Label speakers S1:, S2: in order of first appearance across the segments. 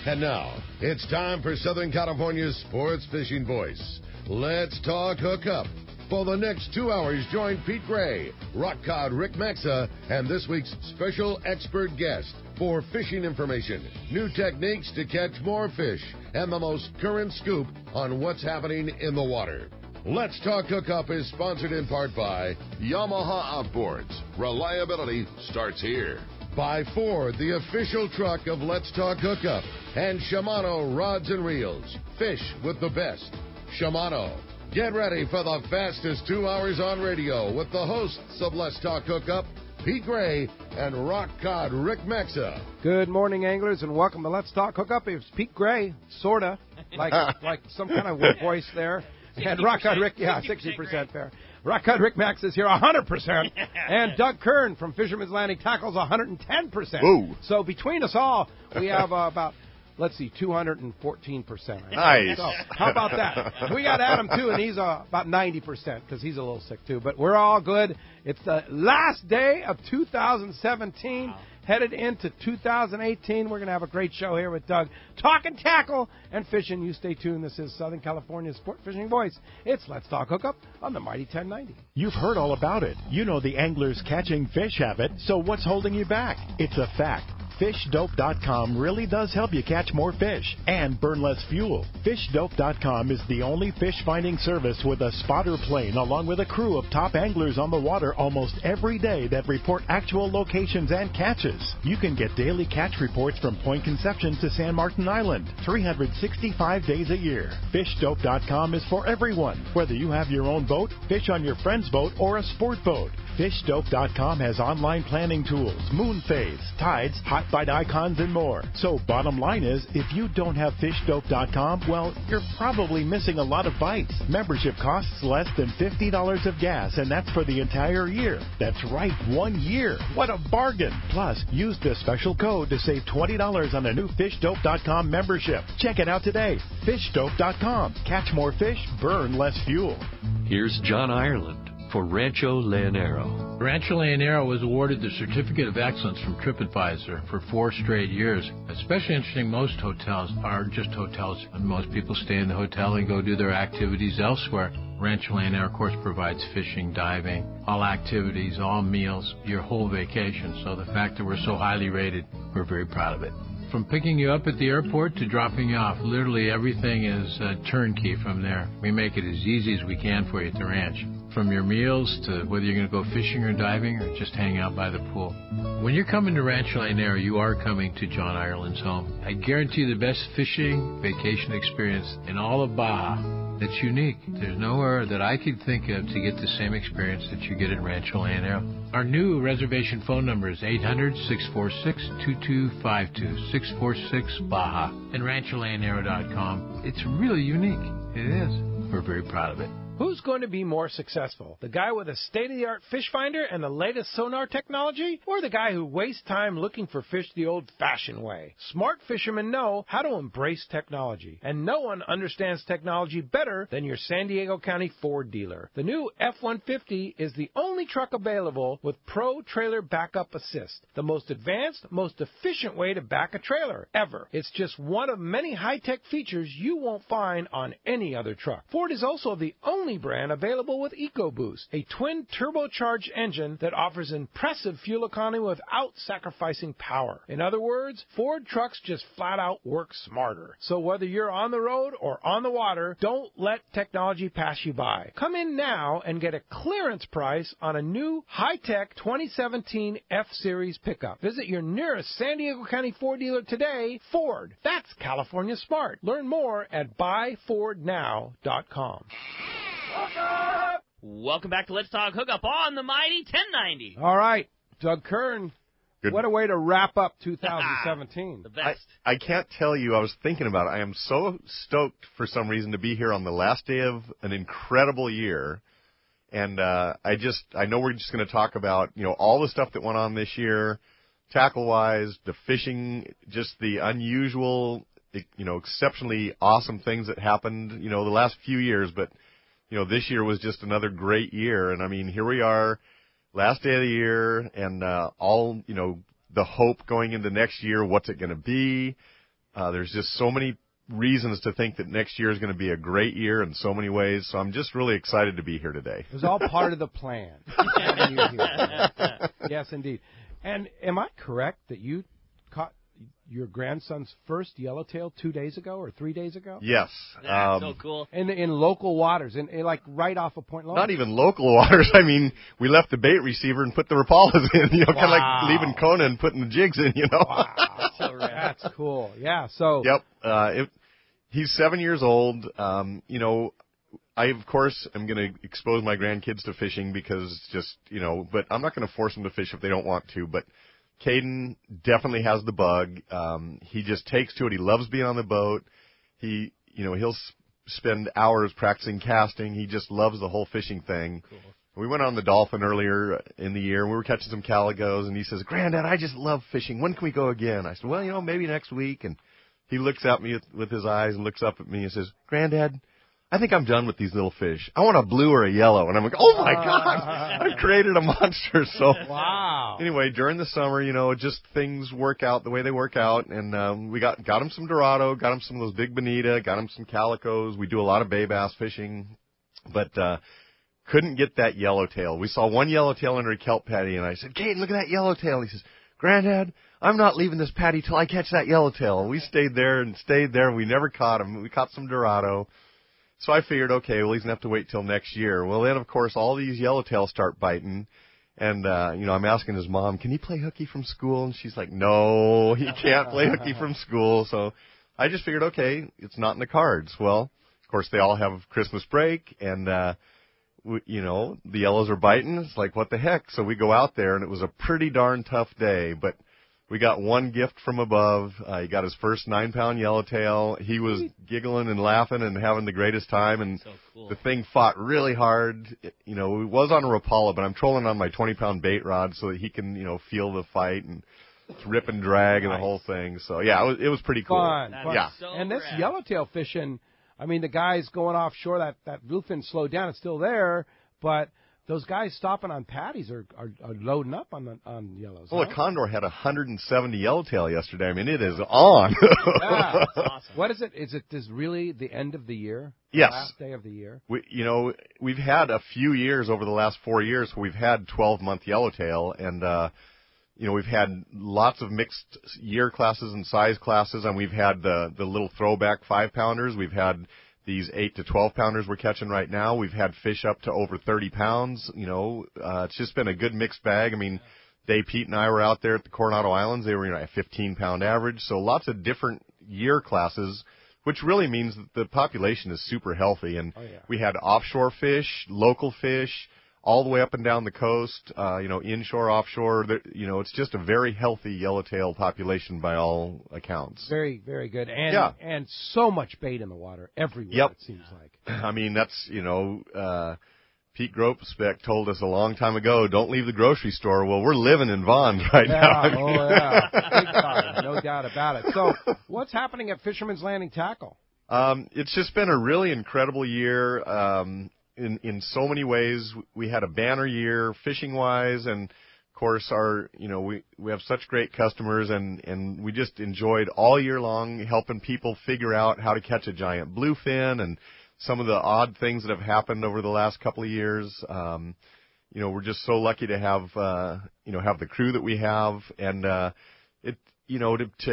S1: And now, it's time for Southern California's sports fishing voice. Let's talk hookup. For the next 2 hours, join Pete Gray, rock cod Rick Maxa, and this week's special expert guest for fishing information, new techniques to catch more fish, and the most current scoop on what's happening in the water. Let's Talk Hookup is sponsored in part by Yamaha Outboards. Reliability starts here. By Ford, the official truck of Let's Talk Hookup. And Shimano Rods and Reels. Fish with the best. Shimano. Get ready for the fastest 2 hours on radio with the hosts of Let's Talk Hookup, Pete Gray and rock cod Rick Maxa.
S2: Good morning, anglers, and welcome to Let's Talk Hookup. It's Pete Gray, sorta, like some kind of voice there. And rock cod Rick, 60% fair. Rock cod Rick Max is here 100%. And Doug Kern from Fisherman's Landing tackles 110%.
S3: Ooh.
S2: So between us all, we have about, 214%.
S3: Nice.
S2: So how about that? We got Adam, too, and he's about 90% because he's a little sick, too. But we're all good. It's the last day of 2017. Wow. Headed into 2018. We're going to have a great show here with Doug. Talking tackle and fishing. You stay tuned. This is Southern California's sport fishing voice. It's Let's Talk Hookup on the Mighty 1090.
S4: You've heard all about it. You know the angler's catching fish habit, so what's holding you back? It's a fact. FishDope.com really does help you catch more fish and burn less fuel. FishDope.com is the only fish finding service with a spotter plane along with a crew of top anglers on the water almost every day that report actual locations and catches. You can get daily catch reports from Point Conception to San Martin Island, 365 days a year. FishDope.com is for everyone, whether you have your own boat, fish on your friend's boat, or a sport boat. FishDope.com has online planning tools, moon phase, tides, hot bite icons, and more. So bottom line is, if you don't have FishDope.com, well, you're probably missing a lot of bites. Membership costs less than $50 of gas, and that's for the entire year. That's right, 1 year. What a bargain. Plus, use this special code to save $20 on a new FishDope.com membership. Check it out today. FishDope.com. Catch more fish, burn less fuel.
S5: Here's John Ireland for Rancho Leonero.
S6: Rancho Leonero was awarded the Certificate of Excellence from TripAdvisor for 4 straight years. Especially interesting, most hotels are just hotels, and most people stay in the hotel and go do their activities elsewhere. Rancho Leonero, of course, provides fishing, diving, all activities, all meals, your whole vacation. So the fact that we're so highly rated, we're very proud of it. From picking you up at the airport to dropping you off, literally everything is turnkey from there. We make it as easy as we can for you at the ranch. From your meals to whether you're going to go fishing or diving or just hang out by the pool. When you're coming to Rancho Leonero, you are coming to John Ireland's home. I guarantee you the best fishing vacation experience in all of Baja. It's unique. There's nowhere that I could think of to get the same experience that you get at Rancho Leonero. Our new reservation phone number is 800-646-2252, 646-BAJA, and rancholeonero.com. It's really unique. It is. We're very proud of it.
S2: Who's going to be more successful? The guy with a state-of-the-art fish finder and the latest sonar technology? Or the guy who wastes time looking for fish the old-fashioned way? Smart fishermen know how to embrace technology. And no one understands technology better than your San Diego County Ford dealer. The new F-150 is the only truck available with Pro Trailer Backup Assist, the most advanced, most efficient way to back a trailer ever. It's just one of many high-tech features you won't find on any other truck. Ford is also the only brand available with EcoBoost, a twin turbocharged engine that offers impressive fuel economy without sacrificing power. In other words, Ford trucks just flat out work smarter. So whether you're on the road or on the water, don't let technology pass you by. Come in now and get a clearance price on a new high-tech 2017 F-Series pickup. Visit your nearest San Diego County Ford dealer today. Ford, that's California smart. Learn more at buyfordnow.com.
S7: Welcome back to Let's Talk Hookup on the Mighty 1090.
S2: All right, Doug Kern.
S3: Good.
S2: What a way to wrap up 2017.
S7: The best.
S3: I can't tell you, I was thinking about it. I am so stoked for some reason to be here on the last day of an incredible year. And I know we're just going to talk about, all the stuff that went on this year, tackle-wise, the fishing, just the unusual, exceptionally awesome things that happened, the last few years. But, this year was just another great year. And, I mean, here we are, last day of the year, and all, the hope going into next year, what's it going to be? There's just so many reasons to think that next year is going to be a great year in so many ways. So I'm just really excited to be here today.
S2: It was all part of the plan. Yes, indeed. And am I correct that you caught your grandson's first yellowtail 2 days ago or 3 days ago?
S3: Yes.
S7: That's so cool.
S2: In local waters, in like right off of Point Loma?
S3: Not even local waters. I mean, we left the bait receiver and put the rapalas in, kind of like leaving Kona and putting the jigs in,
S2: Wow.
S7: So rad.
S2: That's cool. Yeah, so.
S3: Yep. He's 7 years old. I, of course, am going to expose my grandkids to fishing because it's just, but I'm not going to force them to fish if they don't want to. But Caden definitely has the bug. He just takes to it. He loves being on the boat. He'll spend hours practicing casting. He just loves the whole fishing thing. Cool. We went on the Dolphin earlier in the year, and we were catching some calicos, and he says, "Granddad, I just love fishing. When can we go again?" I said, "Well, maybe next week." And he looks at me with his eyes and looks up at me and says, "Granddad, I think I'm done with these little fish. I want a blue or a yellow." And I'm like, "Oh my God, I've created a monster." So
S2: wow.
S3: Anyway, during the summer, just things work out the way they work out. And we got him some Dorado, got him some of those big bonita, got him some calicos. We do a lot of bay bass fishing, but couldn't get that yellowtail. We saw one yellowtail under a kelp patty, and I said, "Caden, look at that yellowtail." And he says, "Granddad, I'm not leaving this patty till I catch that yellowtail." We stayed there. We never caught him. We caught some Dorado. So I figured, okay, well, he's going to have to wait till next year. Well, then, of course, all these yellowtails start biting. And, I'm asking his mom, "Can he play hooky from school?" And she's like, "No, he can't play hooky from school." So I just figured, okay, it's not in the cards. Well, of course, they all have Christmas break, and, the yellows are biting. It's like, what the heck? So we go out there, and it was a pretty darn tough day. But we got one gift from above. He got his first 9-pound yellowtail. He was giggling and laughing and having the greatest time. And
S7: so cool.
S3: The thing fought really hard. It was on a Rapala, but I'm trolling on my 20-pound bait rod so that he can, feel the fight and rip and drag and the whole thing. So, yeah, it was pretty cool.
S2: Fun.
S3: Yeah.
S7: So
S2: and this
S7: rad.
S2: yellowtail fishing, I mean, the guys going offshore, that bluefin slowed down. It's still there, but those guys stopping on patties are loading up on yellows.
S3: Well,
S2: huh?
S3: the Condor had 170 yellowtail yesterday. I mean, it is on.
S2: Yeah.
S7: That's awesome.
S2: What is it? Is it really the end of the year?
S3: Yes.
S2: The last day of the year?
S3: We've had a few years over the last 4 years where we've had 12-month yellowtail, and we've had lots of mixed year classes and size classes, and we've had the little throwback 5-pounders. We've had these 8 to 12-pounders we're catching right now. We've had fish up to over 30 pounds. It's just been a good mixed bag. I mean, Dave, Pete, and I were out there at the Coronado Islands. They were at a 15-pound average. So lots of different year classes, which really means that the population is super healthy. And we had offshore fish, local fish, all the way up and down the coast, inshore, offshore. It's just a very healthy yellowtail population by all accounts.
S2: Very, very good. And so much bait in the water everywhere,
S3: Yep.
S2: it seems like.
S3: I mean, that's, Pete Gropespec told us a long time ago, don't leave the grocery store. Well, we're living in Vaughn's right now.
S2: Big time, no doubt about it. So what's happening at Fisherman's Landing Tackle?
S3: It's just been a really incredible year. In so many ways, we had a banner year fishing-wise, and of course we have such great customers, and we just enjoyed all year long helping people figure out how to catch a giant bluefin and some of the odd things that have happened over the last couple of years. We're just so lucky to have the crew that we have, and to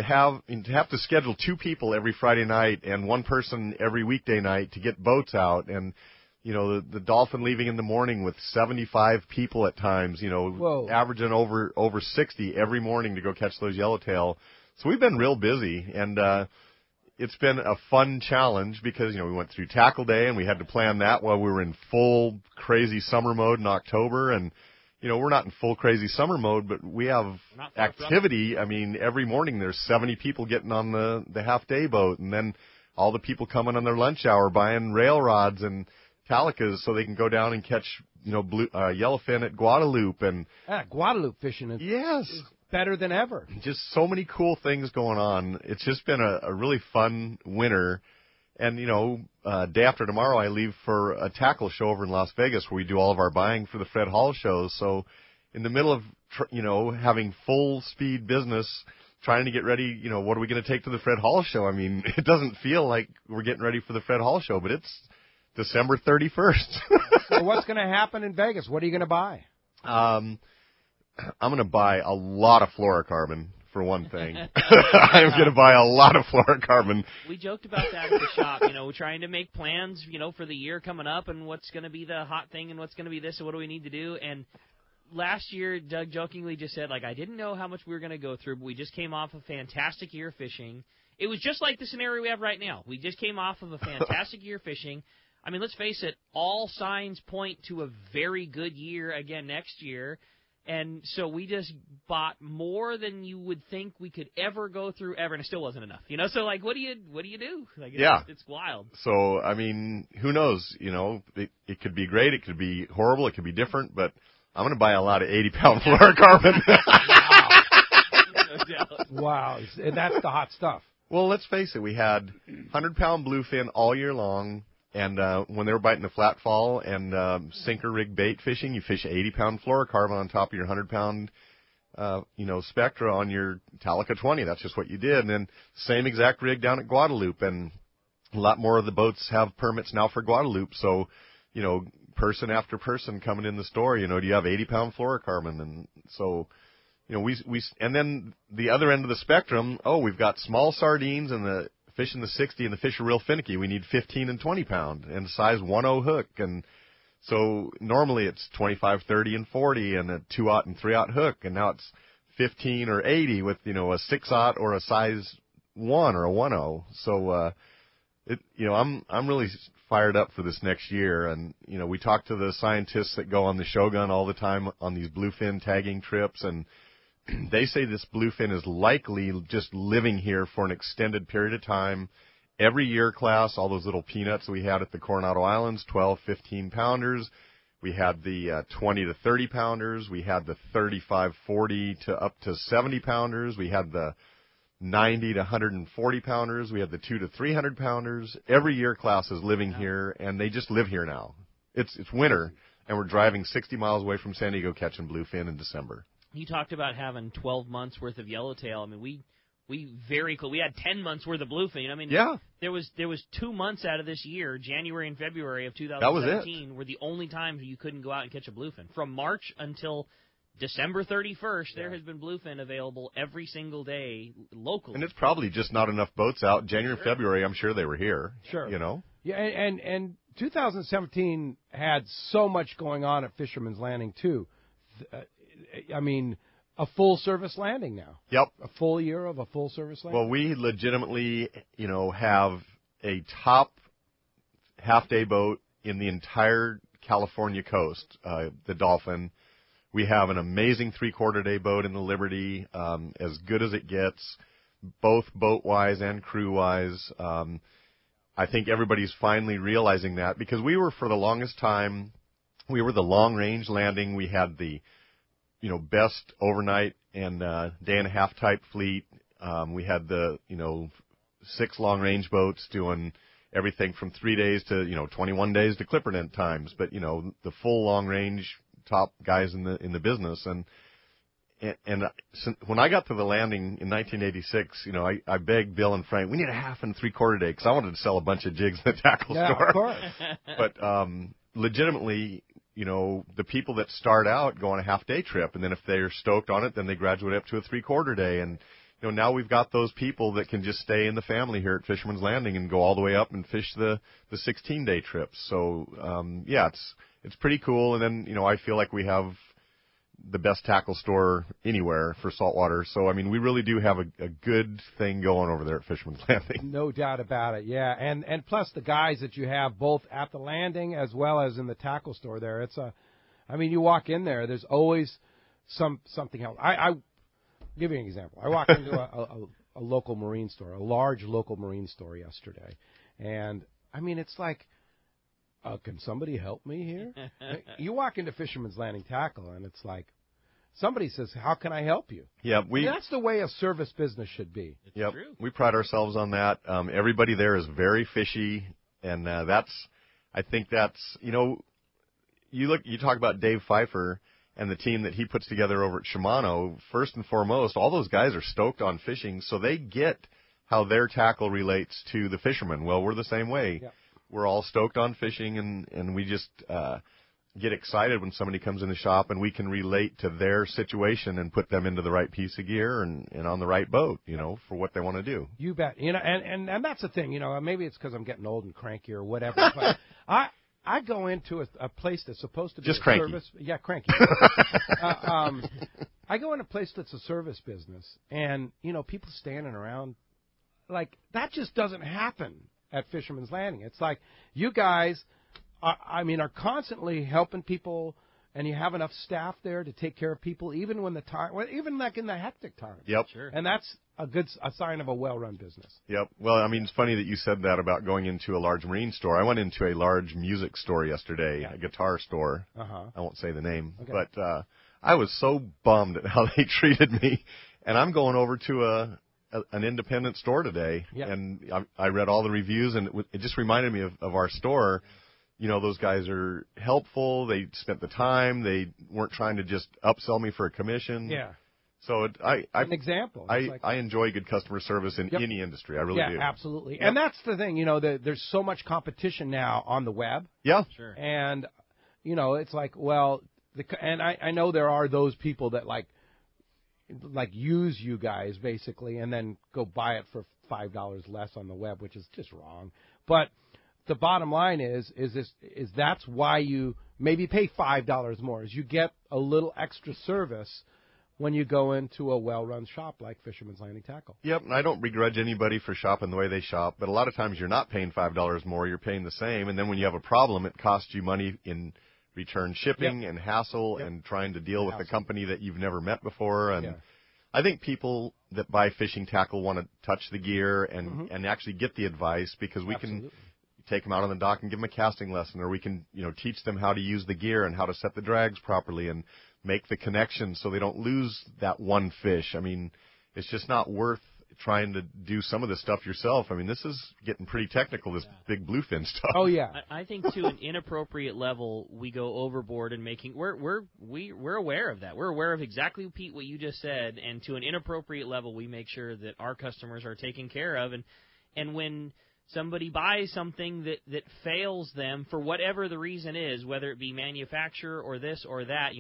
S3: have to schedule 2 people every Friday night and 1 person every weekday night to get boats out, and the Dolphin leaving in the morning with 75 people at times,
S2: Whoa.
S3: averaging over 60 every morning to go catch those yellowtail. So we've been real busy, and it's been a fun challenge because, we went through tackle day and we had to plan that while we were in full crazy summer mode in October. And, we're not in full crazy summer mode, but we have activity. I mean, every morning there's 70 people getting on the half-day boat, and then all the people coming on their lunch hour buying rail rods and calicas so they can go down and catch, yellowfin at Guadalupe. And
S2: Guadalupe fishing is better than ever.
S3: Just so many cool things going on. It's just been a really fun winter. And, day after tomorrow I leave for a tackle show over in Las Vegas where we do all of our buying for the Fred Hall shows. So in the middle of, having full speed business, trying to get ready. You know, what are we going to take to the Fred Hall show? I mean, it doesn't feel like we're getting ready for the Fred Hall show, but it's December 31st.
S2: So what's going to happen in Vegas? What are you going to buy?
S3: I'm going to buy a lot of fluorocarbon, for one thing. I'm going to buy a lot of fluorocarbon.
S7: We joked about that at the shop, you know, trying to make plans, you know, for the year coming up and what's going to be the hot thing and what's going to be this and what do we need to do. And last year, Doug jokingly just said, like, I didn't know how much we were going to go through, but we just came off a fantastic year fishing. It was just like the scenario we have right now. We just came off of a fantastic year fishing. I mean, let's face it, all signs point to a very good year again next year. And so we just bought more than you would think we could ever go through ever, and it still wasn't enough. You know, so like, what do you do? Like, it's wild.
S3: So I mean, who knows? You know, it could be great, it could be horrible, it could be different, but I'm going to buy a lot of 80-pound fluorocarbon.
S2: Wow, and that's the hot stuff.
S3: Well, let's face it, we had 100-pound bluefin all year long. And when they were biting the flat fall and sinker rig bait fishing, you fish 80-pound fluorocarbon on top of your 100-pound, Spectra on your Talica 20. That's just what you did. And then same exact rig down at Guadalupe. And a lot more of the boats have permits now for Guadalupe. So, you know, person after person coming in the store, you know, do you have 80-pound fluorocarbon? And so, you know, and then the other end of the spectrum, we've got small sardines and the fish in the 60 and the fish are real finicky. We need 15 and 20 pound and size 1/0 hook. And so normally it's 25, 30, and 40 and a 2/0 and 3/0 hook. And now it's 15 or 80 with, you know, a 6/0 or a size 1 or a 1/0. So, I'm really fired up for this next year. And, you know, we talk to the scientists that go on the Shogun all the time on these bluefin tagging trips, and they say this bluefin is likely just living here for an extended period of time. Every year class, all those little peanuts we had at the Coronado Islands, 12, 15-pounders. We had the 20 to 30-pounders. We had the 35, 40 to up to 70-pounders. We had the 90 to 140-pounders. We had the 2 to 300-pounders. Every year class is living here, and they just live here now. It's winter, and we're driving 60 miles away from San Diego catching bluefin in December.
S7: You talked about having 12 months worth of yellowtail. I mean, we very cool. We had 10 months worth of bluefin. You know, I mean,
S3: yeah.
S7: There was 2 months out of this year, January and February of 2017,
S3: that was it.
S7: Were the only times you couldn't go out and catch a bluefin. From March until December 31st, there has been bluefin available every single day locally.
S3: And it's probably just not enough boats out. January and February, I'm sure they were here.
S2: Sure.
S3: You know?
S2: Yeah, and 2017 had so much going on at Fisherman's Landing, too. I mean, a full-service landing now.
S3: Yep.
S2: A full year of a full-service landing.
S3: Well, we legitimately, you know, have a top half-day boat in the entire California coast, the Dolphin. We have an amazing three-quarter-day boat in the Liberty, as good as it gets, both boat-wise and crew-wise. I think everybody's finally realizing that, because we were, for the longest time, we were the long-range landing. We had the, you know, best overnight and day-and-a-half type fleet. We had the, you know, 6 long-range boats doing everything from 3 days to, you know, 21 days to Clippernet times. But, you know, the full long-range top guys in the business. And when I got to the landing in 1986, you know, I begged Bill and Frank, we need a half and three-quarter day, because I wanted to sell a bunch of jigs in the tackle store.
S2: Of course.
S3: But legitimately, you know, the people that start out go on a half-day trip, and then if they're stoked on it, then they graduate up to a three-quarter day. And, you know, now we've got those people that can just stay in the family here at Fisherman's Landing and go all the way up and fish the 16-day trips. So, yeah, it's pretty cool. And then, you know, I feel like we have the best tackle store anywhere for saltwater. So, I mean, we really do have a good thing going over there at Fisherman's Landing.
S2: No doubt about it, yeah. And plus the guys that you have both at the landing as well as in the tackle store there. I mean, you walk in there, there's always something else. I give you an example. I walked into a local marine store, a large local marine store yesterday. And, I mean, it's like, can somebody help me here? You walk into Fisherman's Landing Tackle, and it's like, somebody says, how can I help you?
S3: Yeah,
S2: that's the way a service business should be.
S3: Yep, we pride ourselves on that. Everybody there is very fishy, and I think that's, you know, you talk about Dave Pfeiffer. and the team that he puts together over at Shimano, first and foremost, all those guys are stoked on fishing, so they get how their tackle relates to the fisherman. Well, we're the same way.
S2: Yep.
S3: We're all stoked on fishing, and we just get excited when somebody comes in the shop and we can relate to their situation and put them into the right piece of gear and on the right boat, for what they want to do.
S2: You bet. And that's the thing, maybe it's because I'm getting old and cranky or whatever, but I go into a place that's supposed to be
S3: just
S2: a
S3: cranky.
S2: service. Yeah, cranky. I go in a place that's a service business, and, people standing around, like, that just doesn't happen at Fisherman's Landing. It's like you guys are constantly helping people, and you have enough staff there to take care of people, even when even like in the hectic times.
S3: Yep.
S2: Sure. And that's a sign of a well-run business.
S3: Yep. Well, it's funny that you said that about going into a large marine store. I went into a large music store yesterday, a guitar store.
S2: Uh-huh.
S3: I won't say the name,
S2: okay.
S3: but I was so bummed at how they treated me. And I'm going over to an independent store today, and I read all the reviews, and it just reminded me of our store. Those guys are helpful. They spent the time. They weren't trying to just upsell me for a commission.
S2: Yeah.
S3: So
S2: an example.
S3: I enjoy good customer service in any industry. I really do.
S2: Yeah, absolutely.
S3: Yep.
S2: And that's the thing. There's so much competition now on the web.
S3: Yeah.
S7: Sure.
S2: And it's like, well, I know there are those people that like use you guys basically, and then go buy it for $5 less on the web, which is just wrong. But the bottom line is that's why you maybe pay $5 more, is you get a little extra service when you go into a well-run shop like Fisherman's Landing Tackle.
S3: Yep, and I don't begrudge anybody for shopping the way they shop, but a lot of times you're not paying $5 more, you're paying the same, and then when you have a problem, it costs you money in return shipping and hassle and trying to deal with a company that you've never met before. And I think people that buy fishing tackle want to touch the gear and actually get the advice, because we can take them out on the dock and give them a casting lesson, or we can teach them how to use the gear and how to set the drags properly and make the connection so they don't lose that one fish. It's just not worth trying to do some of this stuff yourself. This is getting pretty technical, this big bluefin stuff.
S2: Oh yeah.
S7: I think to an inappropriate level we go overboard in making. We're aware of that. We're aware of exactly, Pete, what you just said, and to an inappropriate level we make sure that our customers are taken care of. And when somebody buys something that fails them for whatever the reason is, whether it be manufacturer or this or that,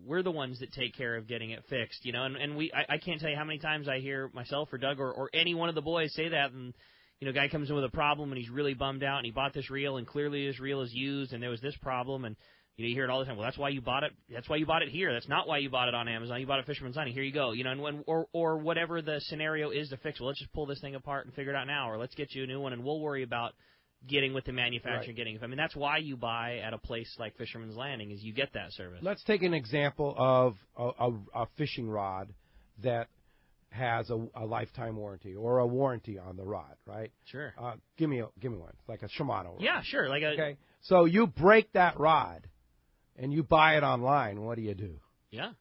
S7: we're the ones that take care of getting it fixed, and I can't tell you how many times I hear myself or Doug or any one of the boys say that, and a guy comes in with a problem and he's really bummed out and he bought this reel and clearly his reel is used and there was this problem, and you hear it all the time. Well, that's why you bought it. That's why you bought it here. That's not why you bought it on Amazon. You bought it Fisherman's Landing. Here you go. Or whatever the scenario is to fix. Well, let's just pull this thing apart and figure it out now, or let's get you a new one and we'll worry about getting with the manufacturer, getting it. That's why you buy at a place like Fisherman's Landing, is you get that service.
S2: Let's take an example of a fishing rod that has a lifetime warranty or a warranty on the rod, right?
S7: Sure.
S2: Give me one, like a Shimano rod.
S7: Yeah, sure.
S2: Okay. So you break that rod and you buy it online, what do you do?
S7: Yeah.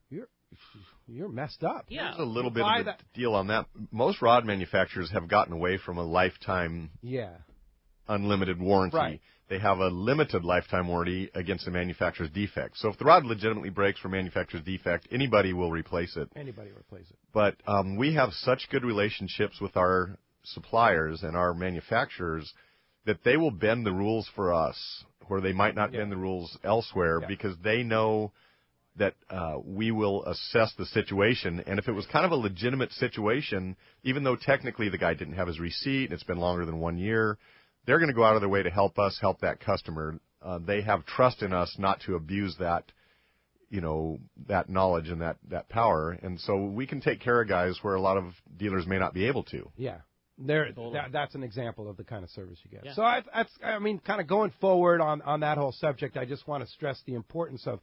S2: You're messed up.
S7: Yeah.
S3: There's a little bit of a deal on that. Most rod manufacturers have gotten away from a lifetime unlimited warranty.
S2: Right.
S3: They have a limited lifetime warranty against the manufacturer's defect. So if the rod legitimately breaks for manufacturer's defect, anybody will replace it. But we have such good relationships with our suppliers and our manufacturers that they will bend the rules for us where they might not bend the rules elsewhere, because they know that we will assess the situation. And if it was kind of a legitimate situation, even though technically the guy didn't have his receipt and it's been longer than 1 year, they're going to go out of their way to help us help that customer. They have trust in us not to abuse that, that knowledge and that power. And so we can take care of guys where a lot of dealers may not be able to.
S2: Yeah. That's an example of the kind of service you get. Yeah. So, kind of going forward on that whole subject, I just want to stress the importance of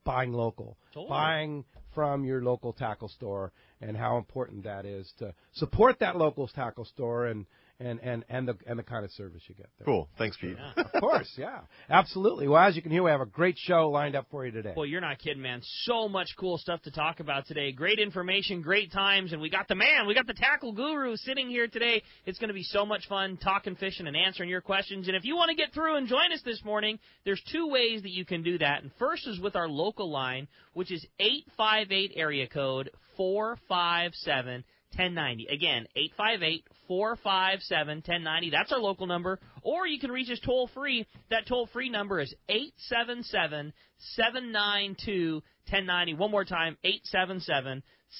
S2: buying local, buying from your local tackle store, and how important that is to support that local tackle store and and the kind of service you get there.
S3: Cool. Thanks, Pete.
S7: Yeah.
S2: Of course, yeah. Absolutely. Well, as you can hear, we have a great show lined up for you today.
S7: Well, you're not kidding, man. So much cool stuff to talk about today. Great information, great times, and we got the tackle guru sitting here today. It's going to be so much fun talking fishing and answering your questions. And if you want to get through and join us this morning, there's two ways that you can do that. And first is with our local line, which is 858 area code 457-1090. Again, 858-457-1090. That's our local number. Or you can reach us toll-free. That toll-free number is 877-792-1090. One more time,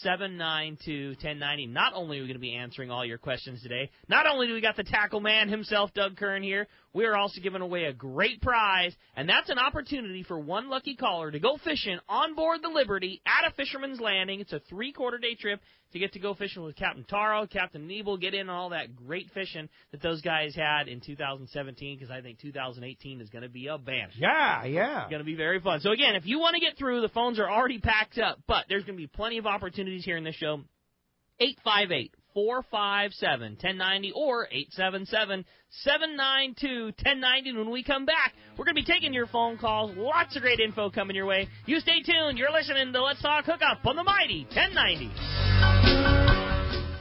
S7: 877-792-1090. Not only are we going to be answering all your questions today, not only do we got the tackle man himself, Doug Kern, here, we are also giving away a great prize, and that's an opportunity for one lucky caller to go fishing on board the Liberty at a Fisherman's Landing. It's a 3-quarter-day trip to get to go fishing with Captain Taro, Captain Nebel, get in on all that great fishing that those guys had in 2017, because I think 2018 is going to be a banner.
S2: Yeah.
S7: It's going to be very fun. So, again, if you want to get through, the phones are already packed up, but there's going to be plenty of opportunities here in this show. 858-457-1090 or 877-792-1090. And when we come back, we're going to be taking your phone calls. Lots of great info coming your way. You stay tuned. You're listening to Let's Talk Hookup on the mighty 1090.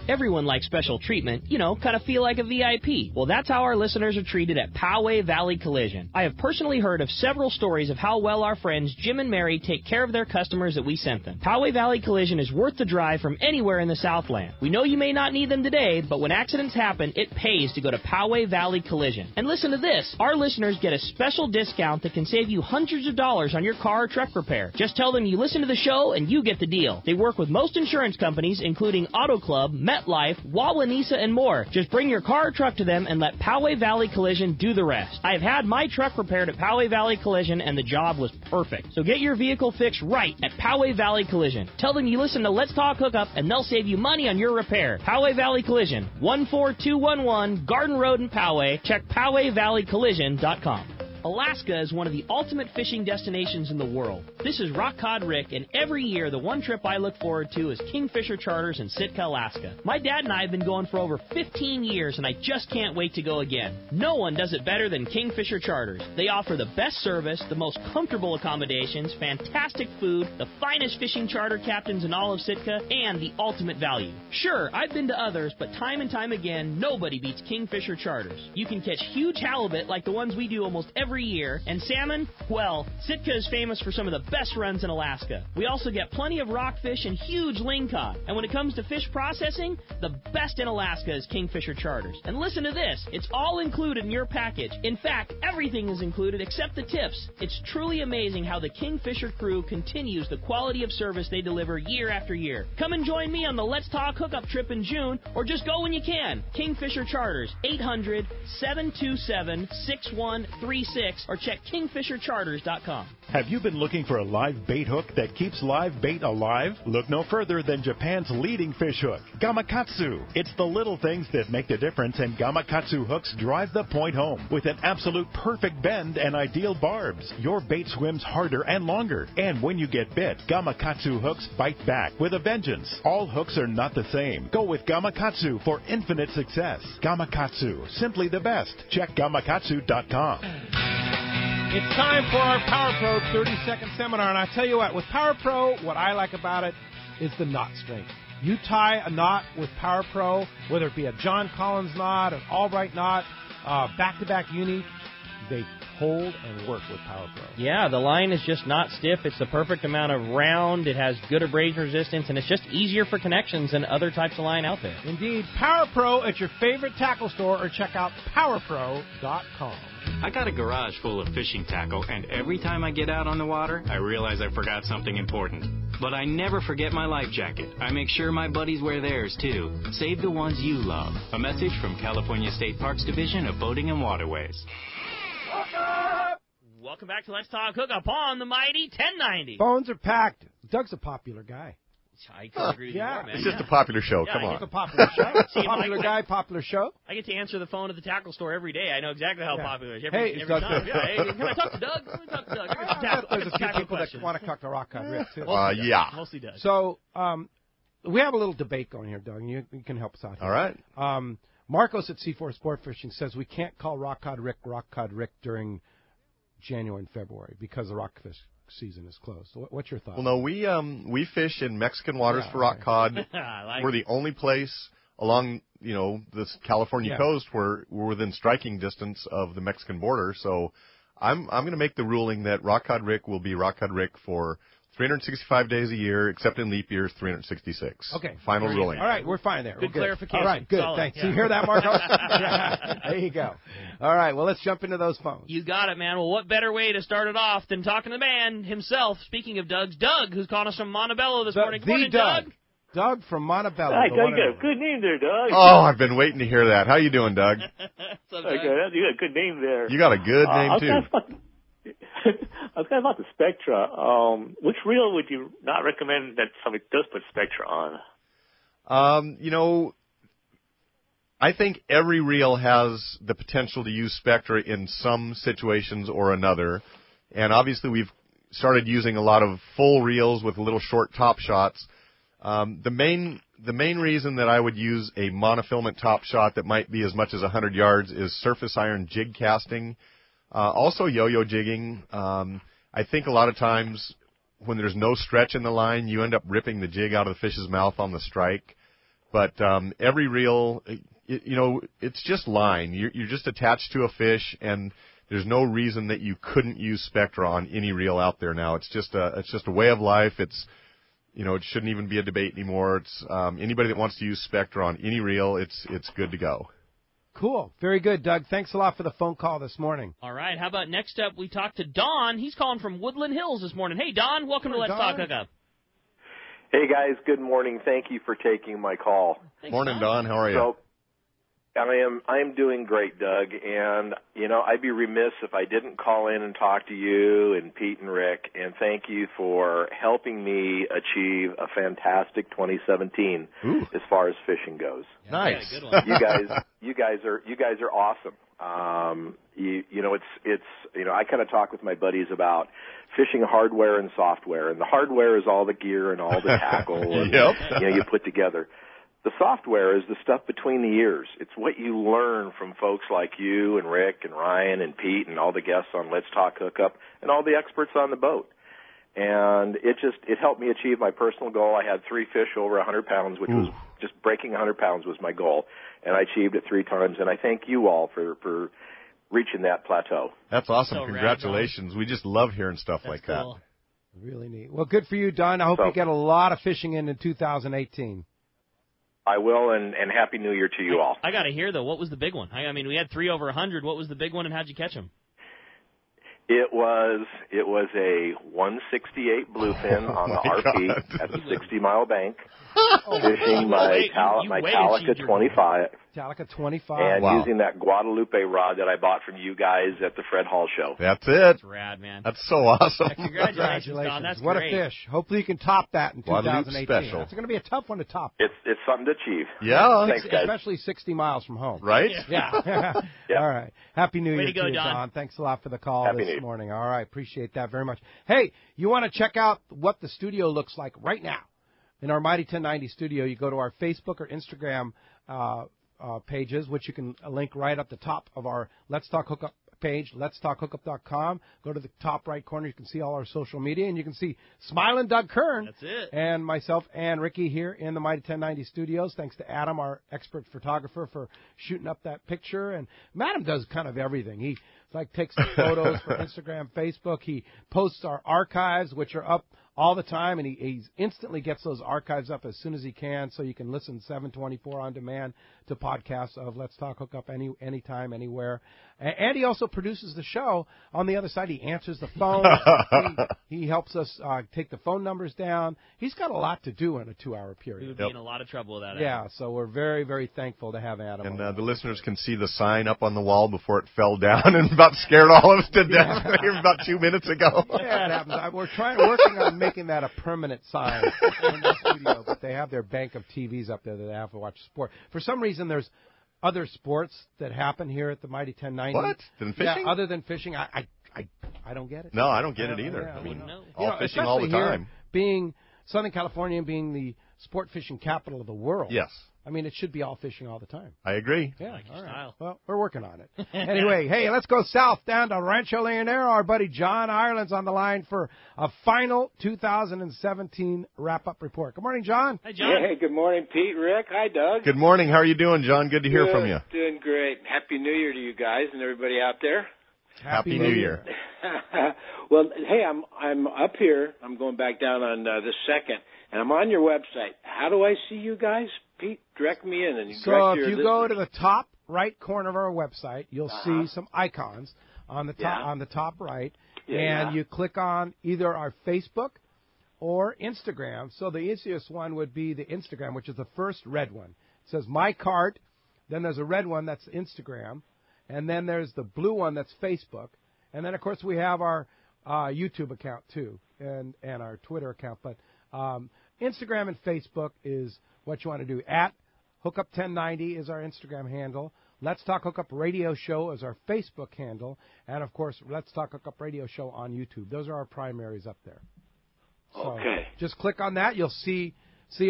S7: Everyone likes special treatment, kind of feel like a VIP. Well, that's how our listeners are treated at Poway Valley Collision. I have personally heard of several stories of how well our friends Jim and Mary take care of their customers that we sent them. Poway Valley Collision is worth the drive from anywhere in the Southland. We know you may not need them today, but when accidents happen, it pays to go to Poway Valley Collision. And listen to this. Our listeners get a special discount that can save you hundreds of dollars on your car or truck repair. Just tell them you listen to the show and you get the deal. They work with most insurance companies, including Auto Club, MetLife, Wawanesa, and more. Just bring your car or truck to them and let Poway Valley Collision do the rest. I have had my truck repaired at Poway Valley Collision, and the job was perfect. So get your vehicle fixed right at Poway Valley Collision. Tell them you listen to Let's Talk Hookup, and they'll save you money on your repair. Poway Valley Collision, 14211 Garden Road in Poway. Check PowayValleyCollision.com. Alaska is one of the ultimate fishing destinations in the world. This is Rock Cod Rick, and every year the one trip I look forward to is Kingfisher Charters in Sitka, Alaska. My dad and I have been going for over 15 years, and I just can't wait to go again. No one does it better than Kingfisher Charters. They offer the best service, the most comfortable accommodations, fantastic food, the finest fishing charter captains in all of Sitka, and the ultimate value. Sure, I've been to others, but time and time again, nobody beats Kingfisher Charters. You can catch huge halibut like the ones we do almost every year, and salmon, well, Sitka is famous for some of the best runs in Alaska. We also get plenty of rockfish and huge lingcod. And when it comes to fish processing, the best in Alaska is Kingfisher Charters. And listen to this, it's all included in your package. In fact, everything is included except the tips. It's truly amazing how the Kingfisher crew continues the quality of service they deliver year after year. Come and join me on the Let's Talk Hookup trip in June, or just go when you can. Kingfisher Charters, 800-727-6136, or check kingfishercharters.com.
S4: Have you been looking for a live bait hook that keeps live bait alive? Look no further than Japan's leading fish hook, Gamakatsu. It's the little things that make the difference, and Gamakatsu hooks drive the point home. With an absolute perfect bend and ideal barbs, your bait swims harder and longer. And when you get bit, Gamakatsu hooks bite back with a vengeance. All hooks are not the same. Go with Gamakatsu for infinite success. Gamakatsu, simply the best. Check Gamakatsu.com.
S2: It's time for our Power Pro 30-second seminar, and I tell you what, with Power Pro, what I like about it is the knot strength. You tie a knot with Power Pro, whether it be a John Collins knot, an Albright knot, back-to-back uni, they hold and work with Power Pro.
S7: Yeah, the line is just not stiff. It's the perfect amount of round. It has good abrasion resistance, and it's just easier for connections than other types of line out there.
S2: Indeed. Power Pro at your favorite tackle store, or check out PowerPro.com.
S8: I got a garage full of fishing tackle, and every time I get out on the water, I realize I forgot something important. But I never forget my life jacket. I make sure my buddies wear theirs, too. Save the ones you love. A message from California State Parks Division of Boating and Waterways.
S7: Welcome back to Let's Talk Hookup on the mighty 1090.
S2: Phones are packed. Doug's a popular guy.
S7: I can agree with you more, man.
S3: It's just a popular show. Come on.
S2: It's a popular show. Popular guy, popular show.
S7: I get to answer the phone at the tackle store every day. I know exactly how popular it is.
S2: Hey,
S7: every time. Yeah, hey, can I talk to Doug? Can I talk to Doug? I got
S2: There's a few people that want to talk to Rock Cod Rick, too.
S3: Yeah.
S7: Mostly Doug.
S2: So, we have a little debate going here, Doug, and you can help us out here.
S3: All right.
S2: Marcos at C4 Sport Fishing says we can't call Rock Cod Rick during January and February because the rockfish season is closed. So what's your thought?
S3: Well, no, we fish in Mexican waters for rock cod. We're the only place along, this California coast where we're within striking distance of the Mexican border. So I'm going to make the ruling that Rock Cod Rick will be Rock Cod Rick for 365 days a year, except in leap years, 366.
S2: Okay.
S3: Final ruling.
S2: All right, we're fine there.
S7: Good clarification.
S2: All right, good.
S7: Solid.
S2: Thanks.
S7: Yeah.
S2: You hear that, Marcos? There you go. All right, well, let's jump into those phones.
S7: You got it, man. Well, what better way to start it off than talking to the man himself? Speaking of Doug's, Doug, who's calling us from Montebello this morning. Good morning,
S2: Doug. Doug from Montebello.
S9: Hi, Doug. You got a good name there, Doug.
S3: Oh, I've been waiting to hear that. How you doing, Doug?
S7: Doug?
S9: Okay, you got a good name there.
S3: You got a good name, too.
S9: I was kind of about the Spectra. Which reel would you not recommend that somebody does put Spectra on?
S3: I think every reel has the potential to use Spectra in some situations or another. And obviously we've started using a lot of full reels with little short top shots. The main reason that I would use a monofilament top shot that might be as much as 100 yards is surface iron jig casting. Also yo-yo jigging. I think a lot of times when there's no stretch in the line, you end up ripping the jig out of the fish's mouth on the strike. But every reel, it's just line. You're just attached to a fish, and there's no reason that you couldn't use Spectra on any reel out there now. It's just a way of life. It shouldn't even be a debate anymore. It's anybody that wants to use Spectra on any reel, it's good to go.
S2: Cool. Very good, Doug. Thanks a lot for the phone call this morning.
S7: All right. How about next up we talk to Don. He's calling from Woodland Hills this morning. Hey, Don. Welcome to Let's Talk Hookup.
S10: Hey, guys. Good morning. Thank you for taking my call.
S7: Thanks,
S3: Morning, Don. How are you?
S10: So, I am doing great, Doug, and I'd be remiss if I didn't call in and talk to you and Pete and Rick, and thank you for helping me achieve a fantastic 2017 as far as fishing goes.
S7: Yeah,
S3: nice.
S7: Good one.
S10: You guys are awesome. I kind of talk with my buddies about fishing hardware and software, and the hardware is all the gear and all the tackle and you put together. The software is the stuff between the ears. It's what you learn from folks like you and Rick and Ryan and Pete and all the guests on Let's Talk Hookup and all the experts on the boat. And it helped me achieve my personal goal. I had 3 fish over 100 pounds, which was just breaking 100 pounds was my goal. And I achieved it 3 times. And I thank you all for reaching that plateau.
S3: That's awesome.
S7: So
S3: Congratulations.
S7: rad,
S3: we just love hearing stuff like
S7: cool.
S3: that.
S2: Really neat. Well, good for you, Don. I hope you get a lot of fishing in 2018.
S10: I will, and Happy New Year to you all.
S7: I got to hear, though, what was the big one? I mean, we had 3 over 100. What was the big one, and how'd you catch them?
S10: It was a 168 bluefin on the RP at the 60-mile bank, fishing my Talica 25.
S2: Talica 25.
S10: And using that Guadalupe rod that I bought from you guys at the Fred Hall show.
S3: That's it.
S7: That's rad, man.
S3: That's so awesome.
S7: Congratulations, Don. That's
S2: what
S7: great.
S2: a fish. Hopefully you can top that in
S3: Guadalupe
S2: 2018.
S3: special.
S2: It's going to be a tough one to top.
S10: It's something to achieve.
S3: Yeah.
S10: Thanks, guys.
S2: Especially 60 miles from home.
S3: Right?
S2: Yeah. All right. Happy New Year
S7: to go,
S2: to you,
S7: Don.
S2: Don. Thanks a lot for the call
S10: Happy
S2: this
S10: New Year.
S2: morning. All right. Appreciate that very much. Hey, you want to check out what the studio looks like right now? In our Mighty 1090 studio, you go to our Facebook or Instagram pages, which you can link right up the top of our Let's Talk Hookup page, letstalkhookup.com. Go to the top right corner. You can see all our social media, and you can see Smiling Doug Kern.
S7: That's it.
S2: And myself and Ricky here in the Mighty 1090 studios. Thanks to Adam, our expert photographer, for shooting up that picture. And Adam does kind of everything. He takes the photos for Instagram, Facebook. He posts our archives, which are up all the time, and he instantly gets those archives up as soon as he can, so you can listen 7/24 on demand to podcasts of Let's Talk Hookup anytime, anywhere. And he also produces the show. On the other side, he answers the phone. He helps us take the phone numbers down. He's got a lot to do in a 2-hour period.
S7: We would be in a lot of trouble with that.
S2: Yeah, so we're very, very thankful to have Adam.
S3: And the listeners can see the sign up on the wall before it fell down and about scared all of us to death about 2 minutes ago.
S2: Yeah, it happens. We're working on making that a permanent sign in the studio, but they have their bank of TVs up there that they have to watch sport. For some reason, there's other sports that happen here at the Mighty 1090.
S3: What? Than fishing?
S2: Yeah, other than fishing. I don't get it.
S3: No, I don't get it either.
S2: Yeah,
S3: I mean,
S2: no.
S3: all fishing all the
S2: especially
S3: time.
S2: Here, being Southern California, being the sport fishing capital of the world.
S3: Yes.
S2: I mean, it should be all fishing all the time.
S3: I agree.
S2: Yeah,
S7: like your
S2: all right.
S7: style.
S2: Well, we're working on it. Anyway, hey, let's go south down to Rancho Leonero. Our buddy John Ireland's on the line for a final 2017 wrap-up report. Good morning, John.
S7: Hi, John.
S11: Hey, good morning, Pete, Rick. Hi, Doug.
S3: Good morning. How are you doing, John? Good to hear from you.
S11: Doing great. Happy New Year to you guys and everybody out there.
S3: Happy New Year.
S11: Well, hey, I'm up here. I'm going back down on the 2nd, and I'm on your website. How do I see you guys? Pete, direct me in. And
S2: so if you go to the top right corner of our website, you'll see some icons on the top right, and you click on either our Facebook or Instagram. So the easiest one would be the Instagram, which is the first red one. It says My Cart. Then there's a red one that's Instagram. And then there's the blue one that's Facebook. And then, of course, we have our YouTube account, too, and our Twitter account. But Instagram and Facebook is what you want to do. At Hookup1090 is our Instagram handle. Let's Talk Hookup Radio Show is our Facebook handle. And, of course, Let's Talk Hookup Radio Show on YouTube. Those are our primaries up there. So just click on that. You'll see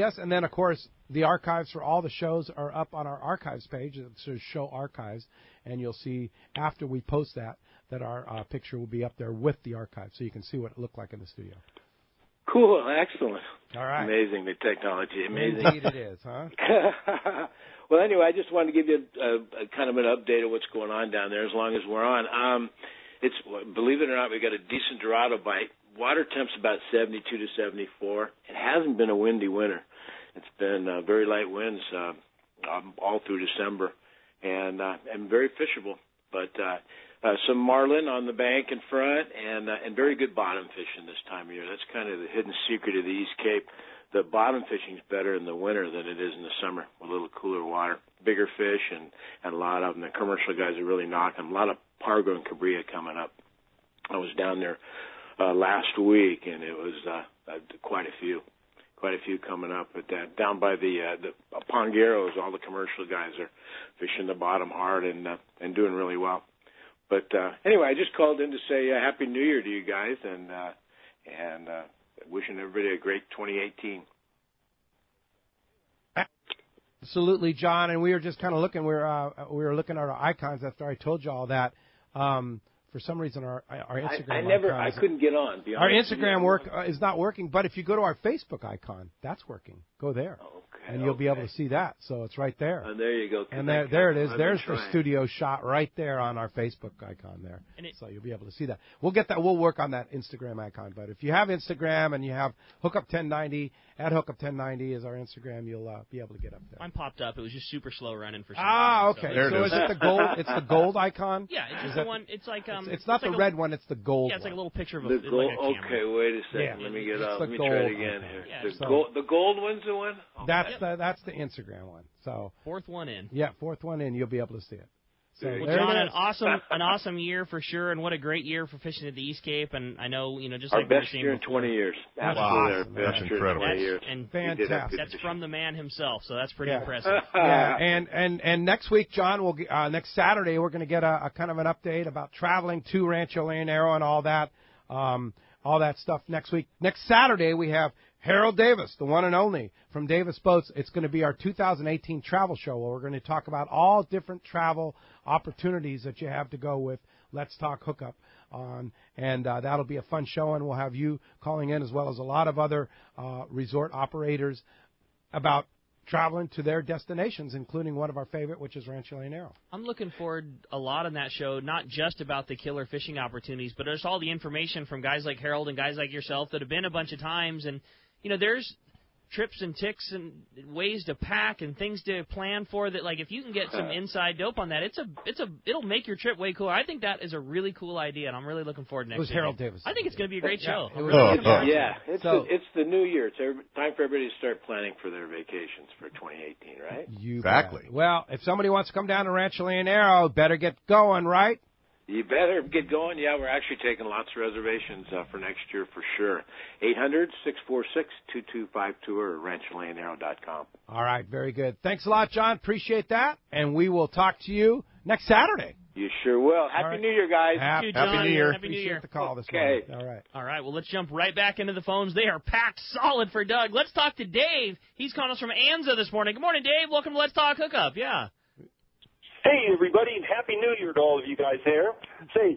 S2: us. And then, of course, the archives for all the shows are up on our archives page. It says Show Archives. And you'll see after we post that our picture will be up there with the archive, so you can see what it looked like in the studio.
S11: Cool. Excellent.
S2: All right.
S11: Amazing, the technology. Amazing.
S2: Indeed it is, huh?
S11: Well, anyway, I just wanted to give you a kind of an update of what's going on down there as long as we're on. It's, believe it or not, we got a decent Dorado bite. Water temp's about 72 to 74. It hasn't been a windy winter. It's been very light winds all through December. And very fishable, but some marlin on the bank in front, and very good bottom fishing this time of year. That's kind of the hidden secret of the East Cape. The bottom fishing is better in the winter than it is in the summer. A little cooler water, bigger fish, and a lot of them. The commercial guys are really knocking them. A lot of Pargo and Cabria coming up. I was down there last week, and it was quite a few coming up. But down by the Pongueros, all the commercial guys are fishing the bottom hard and doing really well. But anyway, I just called in to say Happy New Year to you guys, and wishing everybody a great 2018.
S2: Absolutely, John. And we were just kind of looking. We were looking at our icons after I told you all that. For some reason, our Instagram
S11: I couldn't get on.
S2: Our Instagram is not working, but if you go to our Facebook icon, that's working. Go there, and you'll be able to see that. So it's right there.
S11: And there you go.
S2: And there it is. There's the studio shot right there on our Facebook icon there. So you'll be able to see that. We'll get that. We'll work on that Instagram icon. But if you have Instagram and you have Hookup1090, at Hookup1090 is our Instagram, you'll be able to get up there.
S7: Mine popped up. It was just super slow running for some reason.
S2: Okay. So is it the gold? It's the gold icon.
S7: Yeah, it's just the one. It's like
S2: it's not the red one. It's the gold.
S7: Yeah, it's like a little picture of
S11: the gold.
S7: like a
S11: okay, wait a second. Let me get up. Let me try it again here.
S7: Yeah,
S11: the gold one's the one.
S2: Okay. That's the Instagram one. So
S7: fourth one in.
S2: Yeah, fourth one in. You'll be able to see it. So
S7: well, John, an awesome year for sure, and what a great year for fishing at the East Cape. And I know, just
S11: our
S7: like we were
S11: best
S7: saying
S11: year in
S7: before,
S11: 20 years.
S3: Absolutely,
S11: our best year in 20 years.
S7: And
S2: fantastic.
S7: That's from the man himself, so that's pretty impressive.
S2: Yeah, and next week, John, next Saturday we're going to get a kind of an update about traveling to Rancho Leonero and all that stuff next week. Next Saturday we have Harold Davis, the one and only from Davis Boats. It's going to be our 2018 travel show where we're going to talk about all different travel opportunities that you have to go with Let's Talk Hookup on, and that'll be a fun show, and we'll have you calling in as well as a lot of other resort operators about traveling to their destinations, including one of our favorite, which is Rancho Leonero.
S7: I'm looking forward a lot on that show, not just about the killer fishing opportunities, but there's all the information from guys like Harold and guys like yourself that have been a bunch of times, and there's trips and ticks and ways to pack and things to plan for that. Like if you can get some inside dope on that, it'll make your trip way cooler. I think that is a really cool idea, and I'm really looking forward to next.
S2: It was Harold Davis.
S7: I think it's going to be a great show.
S11: It's the new year. It's time for everybody to start planning for their vacations for 2018, right?
S3: Exactly.
S2: Well, if somebody wants to come down to Rancho Leonero, better get going, right?
S11: You better get going. Yeah, we're actually taking lots of reservations for next year for sure. 800-646-2252 or rancholeonero.com.
S2: All right, very good. Thanks a lot, John. Appreciate that. And we will talk to you next Saturday.
S11: You sure will. Happy New Year, guys.
S2: Happy
S3: New Year.
S7: Happy New Year.
S2: Appreciate the call this
S11: Okay.
S2: morning.
S7: All right, well, let's jump right back into the phones. They are packed solid for Doug. Let's talk to Dave. He's calling us from Anza this morning. Good morning, Dave. Welcome to Let's Talk Hookup. Yeah.
S12: Hey, everybody, and Happy New Year to all of you guys there. Hey,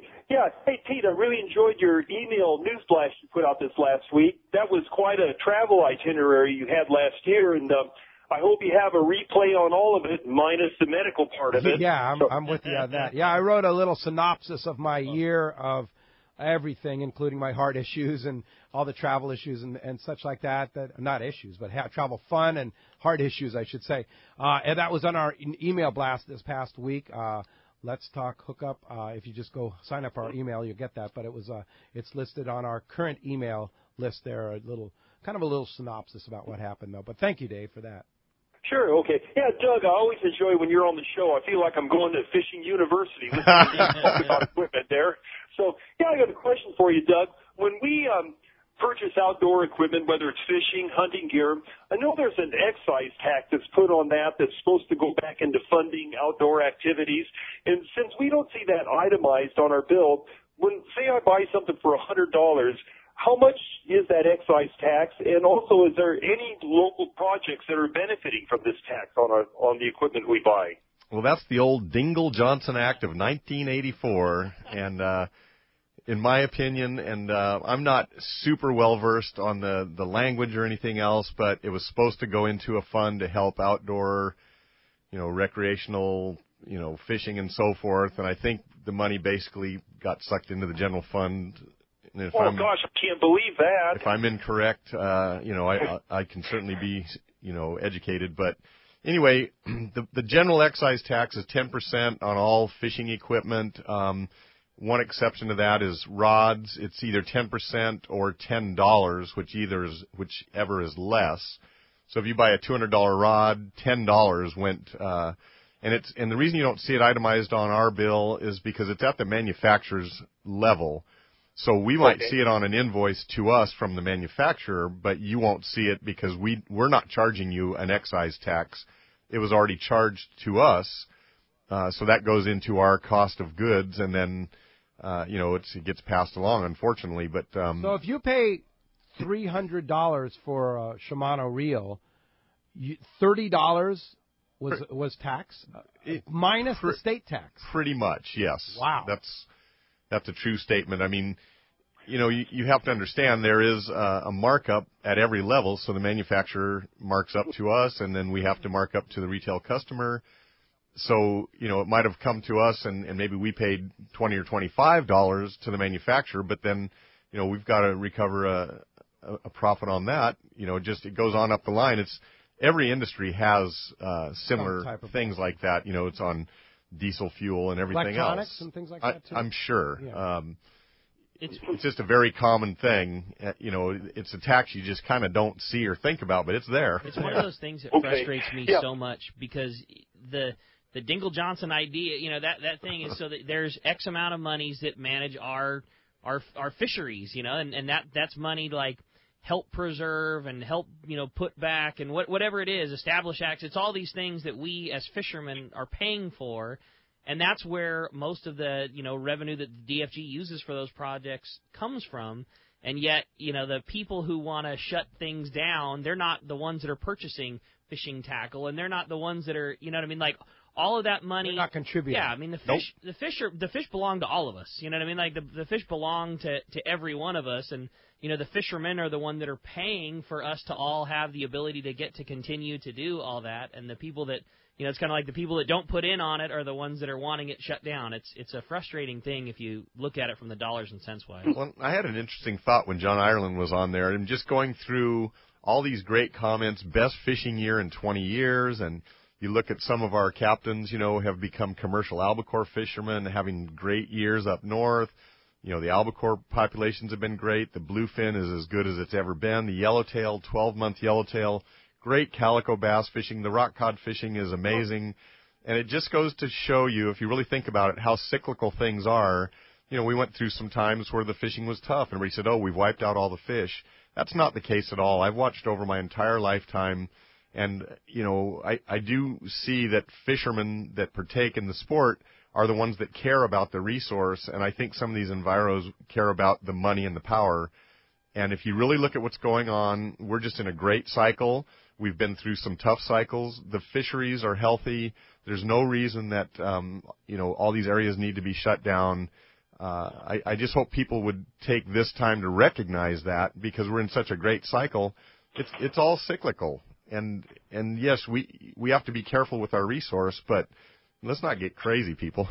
S12: Pete, I really enjoyed your email newsflash you put out this last week. That was quite a travel itinerary you had last year, and I hope you have a replay on all of it, minus the medical part of it.
S2: Yeah, I'm with you on that. Yeah, I wrote a little synopsis of my year of everything, including my heart issues and all the travel issues and such like that. Not issues, but travel fun and heart issues, I should say. And that was on our email blast this past week. Let's Talk Hookup. If you just go sign up for our email, you'll get that. But it's listed on our current email list there. A little synopsis about what happened, though. But thank you, Dave, for that.
S12: Sure, okay. Yeah, Doug, I always enjoy when you're on the show. I feel like I'm going to fishing university listening to you talk about equipment there. So, yeah, I got a question for you, Doug. When we purchase outdoor equipment, whether it's fishing, hunting gear, I know there's an excise tax that's put on that's supposed to go back into funding outdoor activities. And since we don't see that itemized on our bill, when, say I buy something for $100, how much is that excise tax? And also, is there any local projects that are benefiting from this tax on the equipment we buy?
S3: Well, that's the old Dingell-Johnson Act of 1984, and in my opinion, and I'm not super well versed on the language or anything else, but it was supposed to go into a fund to help outdoor, recreational, fishing and so forth. And I think the money basically got sucked into the general fund. And
S12: gosh, I can't believe that.
S3: If I'm incorrect, I can certainly be, educated. But anyway, the general excise tax is 10% on all fishing equipment. One exception to that is rods. It's either 10% or $10, whichever is less. So if you buy a $200 rod, $10 went. And the reason you don't see it itemized on our bill is because it's at the manufacturer's level. So we might see it on an invoice to us from the manufacturer, but you won't see it because we're not charging you an excise tax. It was already charged to us, so that goes into our cost of goods, and then it gets passed along, unfortunately. But
S2: so if you pay $300 for a Shimano reel, $30 was tax minus the state tax.
S3: Pretty much, yes.
S2: Wow.
S3: That's a true statement. I mean, you have to understand there is a markup at every level. So the manufacturer marks up to us, and then we have to mark up to the retail customer. So, it might have come to us, and maybe we paid $20 or $25 to the manufacturer, but then, we've got to recover a profit on that. It goes on up the line. Every industry has similar things like that. It's on diesel fuel and everything
S2: electronics
S3: else.
S2: And things like that too?
S3: I'm sure.
S2: Yeah.
S3: It's just a very common thing. It's a tax you just kind of don't see or think about, but it's there.
S7: It's one of those things that frustrates me so much because the Dingell-Johnson idea, that thing is so that there's X amount of monies that manage our fisheries, and that's money like help preserve and help, put back and whatever it is, establish acts. It's all these things that we as fishermen are paying for, and that's where most of the, revenue that the DFG uses for those projects comes from. And yet, the people who want to shut things down, they're not the ones that are purchasing fishing tackle, and they're not the ones that are, like all of that money.
S2: They're not contributing.
S7: Yeah, I mean the fish belong to all of us. You know what I mean? Like the fish belong to every one of us, and the fishermen are the one that are paying for us to all have the ability to get to continue to do all that, and the people that it's kind of like the people that don't put in on it are the ones that are wanting it shut down. It's a frustrating thing if you look at it from the dollars and cents wise.
S3: Well, I had an interesting thought when John Ireland was on there, and just going through all these great comments, best fishing year in 20 years, and you look at some of our captains, have become commercial albacore fishermen, having great years up north. The albacore populations have been great. The bluefin is as good as it's ever been. The yellowtail, 12-month yellowtail, great calico bass fishing. The rock cod fishing is amazing. And it just goes to show you, if you really think about it, how cyclical things are. We went through some times where the fishing was tough, and everybody said, we've wiped out all the fish. That's not the case at all. I've watched over my entire lifetime, And, I do see that fishermen that partake in the sport are the ones that care about the resource, and I think some of these enviros care about the money and the power. And if you really look at what's going on, we're just in a great cycle. We've been through some tough cycles. The fisheries are healthy. There's no reason that, all these areas need to be shut down. I just hope people would take this time to recognize that, because we're in such a great cycle. It's all cyclical. And yes, we have to be careful with our resource, but let's not get crazy, people.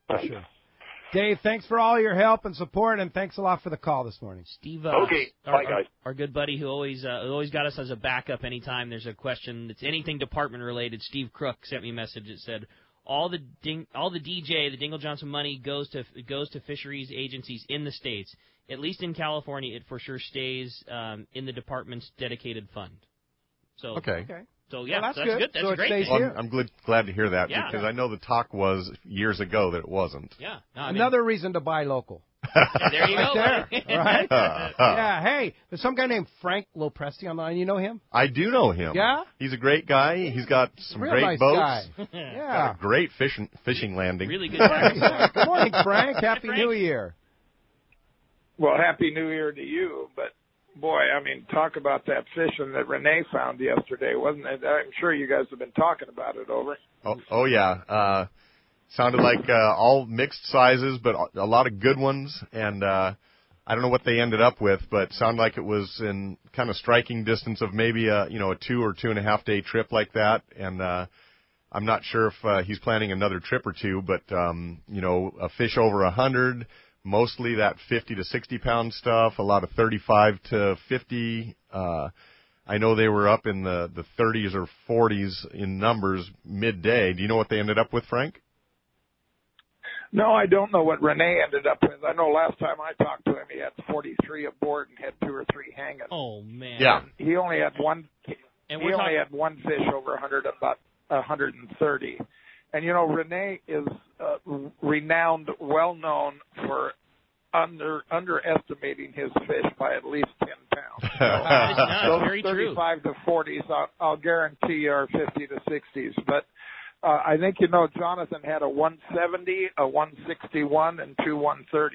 S2: For sure. Dave, thanks for all your help and support, and thanks a lot for the call this morning.
S7: Steve,
S12: okay, bye, guys.
S7: Our good buddy who always got us as a backup anytime there's a question that's anything department related. Steve Crook sent me a message that said all the DJ, the Dingle Johnson money goes to fisheries agencies in the states. At least in California, it for sure stays in the department's dedicated fund. So
S3: okay.
S7: So, yeah,
S2: well,
S7: that's good. That's
S2: so
S7: great.
S3: Well, I'm glad to hear that, because I know the talk was years ago that it wasn't.
S7: Yeah. No,
S2: another reason to buy local.
S7: There you go.
S2: Right? Yeah, hey, there's some guy named Frank Lopresti on the line. You know him?
S3: I do know him.
S2: Yeah?
S3: He's a great guy. He's got some
S2: Real
S3: great
S2: nice
S3: boats.
S2: Guy. Yeah.
S3: Got a great fishing landing.
S7: Really good guy.
S2: Good morning, Frank. Happy New Year.
S13: Well, Happy New Year to you, but boy, I mean, talk about that fishing that Renee found yesterday, wasn't it? I'm sure you guys have been talking about it, over.
S3: Oh yeah. Sounded like all mixed sizes, but a lot of good ones. And I don't know what they ended up with, but sounded like it was in kind of striking distance of maybe a 2 or 2.5 day trip like that. And I'm not sure if he's planning another trip or two, but a fish over 100. Mostly that 50 to 60 pound stuff, a lot of 35 to 50. I know they were up in the 30s or 40s in numbers midday. Do you know what they ended up with, Frank?
S13: No, I don't know what Renee ended up with. I know last time I talked to him, he had 43 aboard and had 2 or 3 hanging.
S7: Oh man!
S13: Yeah, he only had one. Only had one fish over 100, about 130. And, Renee is renowned, well-known for underestimating his fish by at least 10 pounds. So, those
S7: very
S13: 35
S7: true.
S13: to 40s, I'll guarantee you are 50 to 60s. But I think, Jonathan had a 170, a 161, and 2 130s.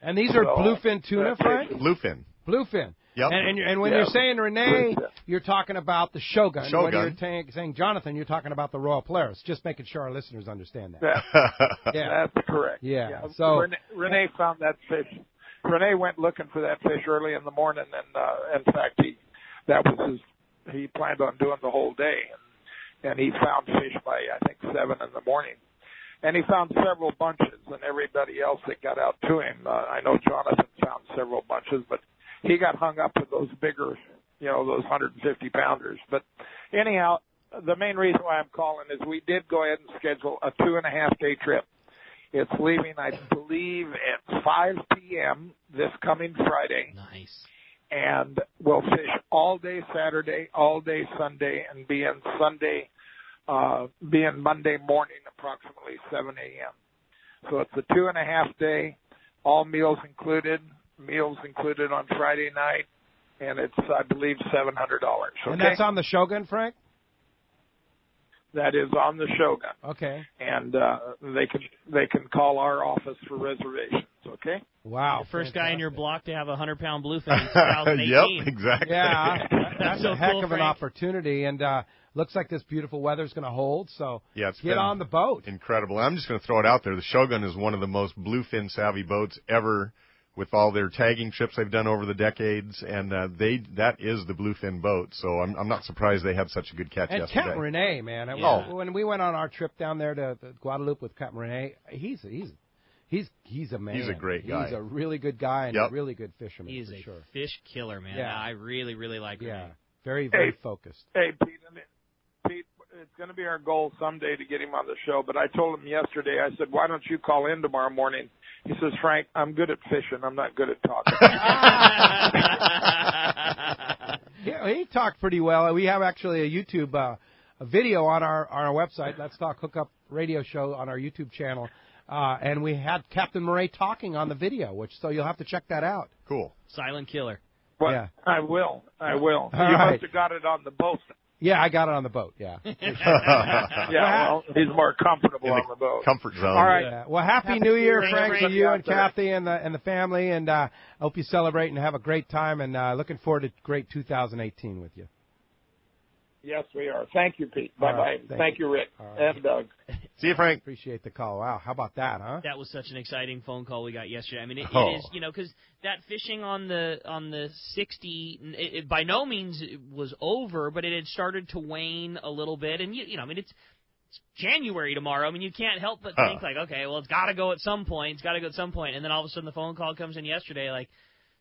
S2: And these are bluefin tuna, Frank?
S3: Bluefin.
S2: Yep. And when you're saying Renee, you're talking about the Shogun. When you're saying Jonathan, you're talking about the Royal Polaris. Just making sure our listeners understand that.
S13: Yeah, that's correct.
S2: Yeah. So
S13: Renee found that fish. Renee went looking for that fish early in the morning, and in fact, he planned on doing the whole day, and he found fish by I think 7 in the morning. And he found several bunches, and everybody else that got out to him. I know Jonathan found several bunches, but he got hung up with those bigger, those 150-pounders. But anyhow, the main reason why I'm calling is we did go ahead and schedule a 2.5-day trip. It's leaving, I believe, at 5 p.m. this coming Friday.
S7: Nice.
S13: And we'll fish all day Saturday, all day Sunday, and be in Monday morning, approximately 7 a.m. So it's a 2.5-day, all meals included on Friday night, and it's, I believe, $700. Okay?
S2: And that's on the Shogun, Frank?
S13: That is on the Shogun.
S2: Okay.
S13: And they can call our office for reservations, okay?
S2: Wow.
S7: The first guy in your block to have a 100-pound bluefin in 2018.
S3: Yep, exactly.
S2: Yeah, that's
S7: so
S2: a heck
S7: cool,
S2: of an
S7: Frank.
S2: opportunity, and looks like this beautiful weather's going to hold, so
S3: get
S2: on the boat.
S3: Incredible. I'm just going to throw it out there. The Shogun is one of the most bluefin-savvy boats ever, with all their tagging trips they've done over the decades, and that is the bluefin boat. So I'm not surprised they had such a good catch yesterday.
S2: And Captain Rene, man, when we went on our trip down there to Guadalupe with Captain Rene, he's a man.
S3: He's a great guy.
S2: He's a really good guy and a really good fisherman.
S7: He's
S2: a
S7: fish killer, man.
S2: Yeah.
S7: I really, really like Rene.
S2: Yeah, very, very focused.
S13: Hey, Pete, it's going to be our goal someday to get him on the show, but I told him yesterday, I said, why don't you call in tomorrow morning? He says, Frank, I'm good at fishing. I'm not good at talking.
S2: Yeah, he talked pretty well. We have actually a YouTube a video on our website, Let's Talk Hookup radio show on our YouTube channel, and we had Captain Murray talking on the video, so you'll have to check that out.
S3: Cool.
S7: Silent killer.
S13: Well,
S2: yeah.
S13: I will.
S2: All
S13: you
S2: right.
S13: must have got it on the boat.
S2: Yeah, I got it on the boat, yeah.
S13: Well, he's more comfortable on the boat.
S3: Comfort zone.
S2: All right. Yeah. Well, Happy New Year, Frank, to you and Kathy and the family, and I hope you celebrate and have a great time, and looking forward to great 2018 with you.
S13: Yes, we are. Thank you, Pete. Bye-bye.
S2: Right,
S13: thank you, Rick. Right. And Doug.
S3: See you, Frank.
S2: Appreciate the call. Wow, how about that, huh?
S7: That was such an exciting phone call we got yesterday. I mean, it is, because that fishing on the 60, it by no means was over, but it had started to wane a little bit. And, I mean, it's January tomorrow. I mean, you can't help but think, okay, well, it's got to go at some point. And then all of a sudden the phone call comes in yesterday, like,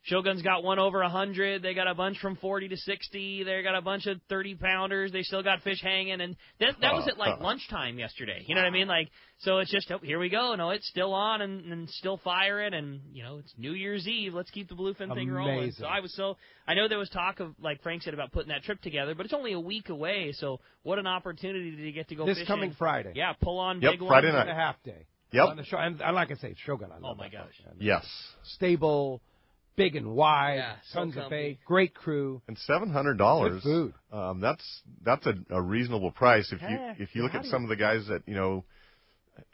S7: Shogun's got one over 100. They got a bunch from 40 to 60. They got a bunch of 30-pounders. They still got fish hanging. And that was at, lunchtime yesterday. You know what I mean? So it's just, here we go. No, it's still on and still firing. And, it's New Year's Eve. Let's keep the bluefin thing rolling. So I know there was talk of, like Frank said, about putting that trip together, but it's only a week away. So what an opportunity to get to go fishing.
S2: This coming Friday.
S7: Yeah, pull on
S3: Friday
S7: big ones.
S3: night.
S2: A half day.
S3: Yep.
S2: On the show. And like I say, Shogun. I love
S7: my gosh.
S3: Yes.
S2: Stable. Big and wide, tons of bait, great crew,
S3: and $700.
S2: Good food.
S3: That's a reasonable price if you look at some of the guys that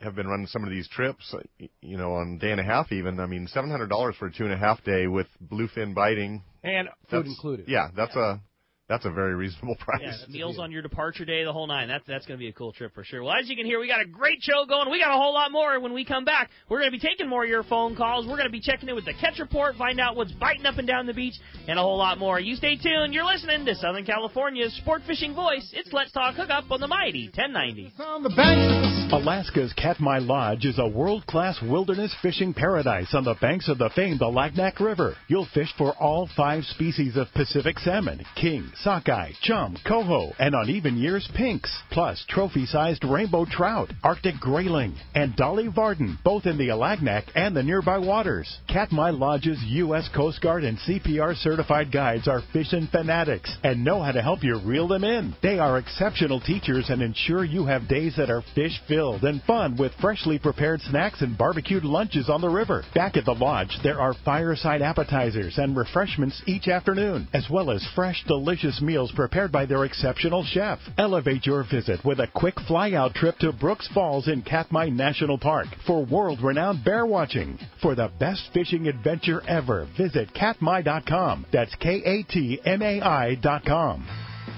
S3: have been running some of these trips, on day and a half even. I mean, $700 for a 2.5 day with bluefin biting
S2: and food included.
S3: Yeah, that's a very reasonable price.
S7: Yeah, meals on your departure day, the whole nine. That's going to be a cool trip for sure. Well, as you can hear, we got a great show going. We got a whole lot more when we come back. We're going to be taking more of your phone calls. We're going to be checking in with the catch report, find out what's biting up and down the beach, and a whole lot more. You stay tuned. You're listening to Southern California's sport fishing voice. It's Let's Talk Hookup on the Mighty 1090.
S4: Alaska's Katmai Lodge is a world-class wilderness fishing paradise on the banks of the famed Alagnak River. You'll fish for all 5 species of Pacific salmon, king, sockeye, chum, coho, and on even years, pinks, plus trophy-sized rainbow trout, Arctic grayling, and Dolly Varden, both in the Alagnak and the nearby waters. Katmai Lodge's U.S. Coast Guard and CPR-certified guides are fishing fanatics and know how to help you reel them in. They are exceptional teachers and ensure you have days that are fish-filled and fun with freshly prepared snacks and barbecued lunches on the river. Back at the lodge, there are fireside appetizers and refreshments each afternoon, as well as fresh, delicious meals prepared by their exceptional chef. Elevate your visit with a quick fly-out trip to Brooks Falls in Katmai National Park for world-renowned bear watching. For the best fishing adventure ever, visit katmai.com. That's KATMAI.com.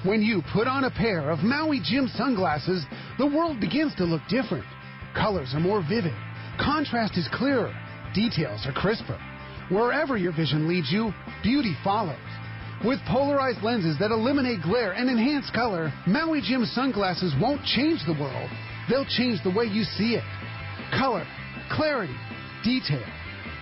S14: When you put on a pair of Maui Jim sunglasses, the world begins to look different. Colors are more vivid. Contrast is clearer. Details are crisper. Wherever your vision leads you, beauty follows. With polarized lenses that eliminate glare and enhance color, Maui Jim sunglasses won't change the world. They'll change the way you see it. Color, clarity, detail.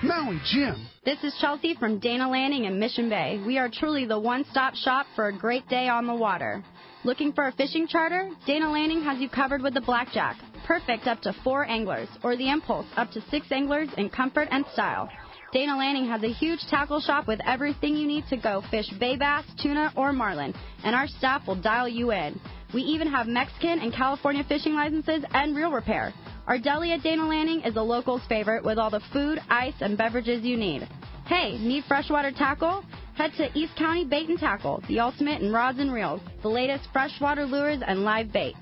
S14: Maui Jim.
S15: This is Chelsea from Dana Landing in Mission Bay. We are truly the one-stop shop for a great day on the water. Looking for a fishing charter? Dana Landing has you covered with the Blackjack. Perfect up to 4 anglers, or the Impulse up to 6 anglers in comfort and style. Dana Landing has a huge tackle shop with everything you need to go fish bay bass, tuna, or marlin, and our staff will dial you in. We even have Mexican and California fishing licenses and reel repair. Our deli at Dana Landing is a local's favorite with all the food, ice, and beverages you need. Hey, need freshwater tackle? Head to East County Bait and Tackle, the ultimate in rods and reels, the latest freshwater lures and live bait.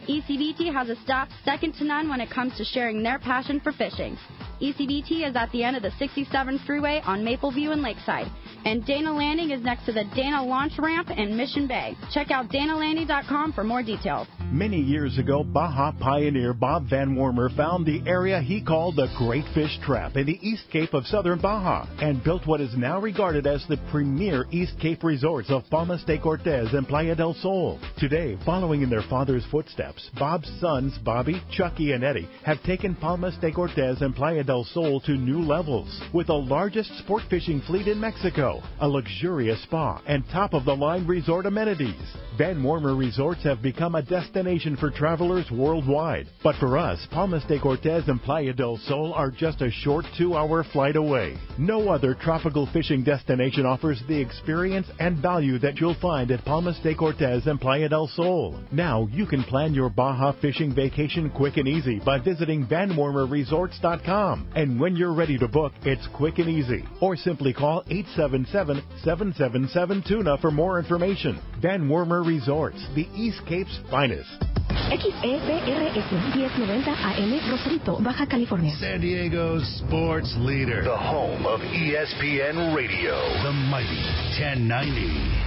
S15: ECBT has a staff second to none when it comes to sharing their passion for fishing. ECBT is at the end of the 67 freeway on Mapleview and Lakeside, and Dana Landing is next to the Dana Launch Ramp in Mission Bay. Check out danalanding.com for more details.
S4: Many years ago, Baja pioneer Bob Van Wormer found the area he called the Great Fish Trap in the East Cape of southern Baja and built what is now regarded as the premier East Cape resorts of Palmas de Cortez and Playa del Sol. Today, following in their father's footsteps, Bob's sons, Bobby, Chucky, and Eddie, have taken Palmas de Cortez and Playa del Sol to new levels with the largest sport fishing fleet in Mexico, a luxurious spa, and top-of-the-line resort amenities. Van Wormer Resorts have become a destination destination for travelers worldwide. But for us, Palmas de Cortez and Playa del Sol are just a short 2-hour flight away. No other tropical fishing destination offers the experience and value that you'll find at Palmas de Cortez and Playa del Sol. Now you can plan your Baja fishing vacation quick and easy by visiting VanWarmerResorts.com. And when you're ready to book, it's quick and easy. Or simply call 877-777-TUNA for more information. Van Wormer Resorts, the East Cape's finest.
S16: XEPRS 1090 AM, Rosarito, Baja California.
S1: San Diego's sports leader. The home of ESPN Radio. The mighty 1090.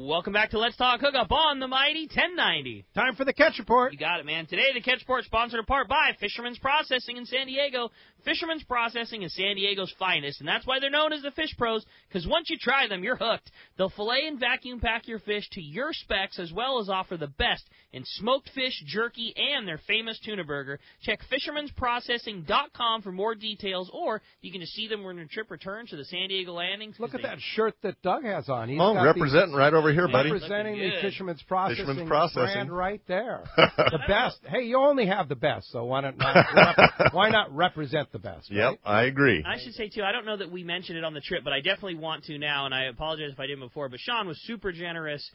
S7: Welcome back to Let's Talk Hookup on the mighty 1090.
S2: Time for the Catch Report.
S7: You got it, man. Today, the Catch Report sponsored in part by Fisherman's Processing in San Diego. Fisherman's Processing is San Diego's finest, and that's why they're known as the Fish Pros, because once you try them, you're hooked. They'll fillet and vacuum pack your fish to your specs, as well as offer the best in smoked fish, jerky, and their famous tuna burger. Check fishermansprocessing.com for more details, or you can just see them when your trip returns to the San Diego landings.
S2: Look at that shirt that Doug has on. He's
S3: representing right over here, buddy.
S2: Representing the Fisherman's Processing brand right there.
S3: The
S2: best. Hey, you only have the best, so why not represent the best? Right?
S3: Yep, I agree.
S7: I should say, too, I don't know that we mentioned it on the trip, but I definitely want to now, and I apologize if I didn't before, but Sean was super generous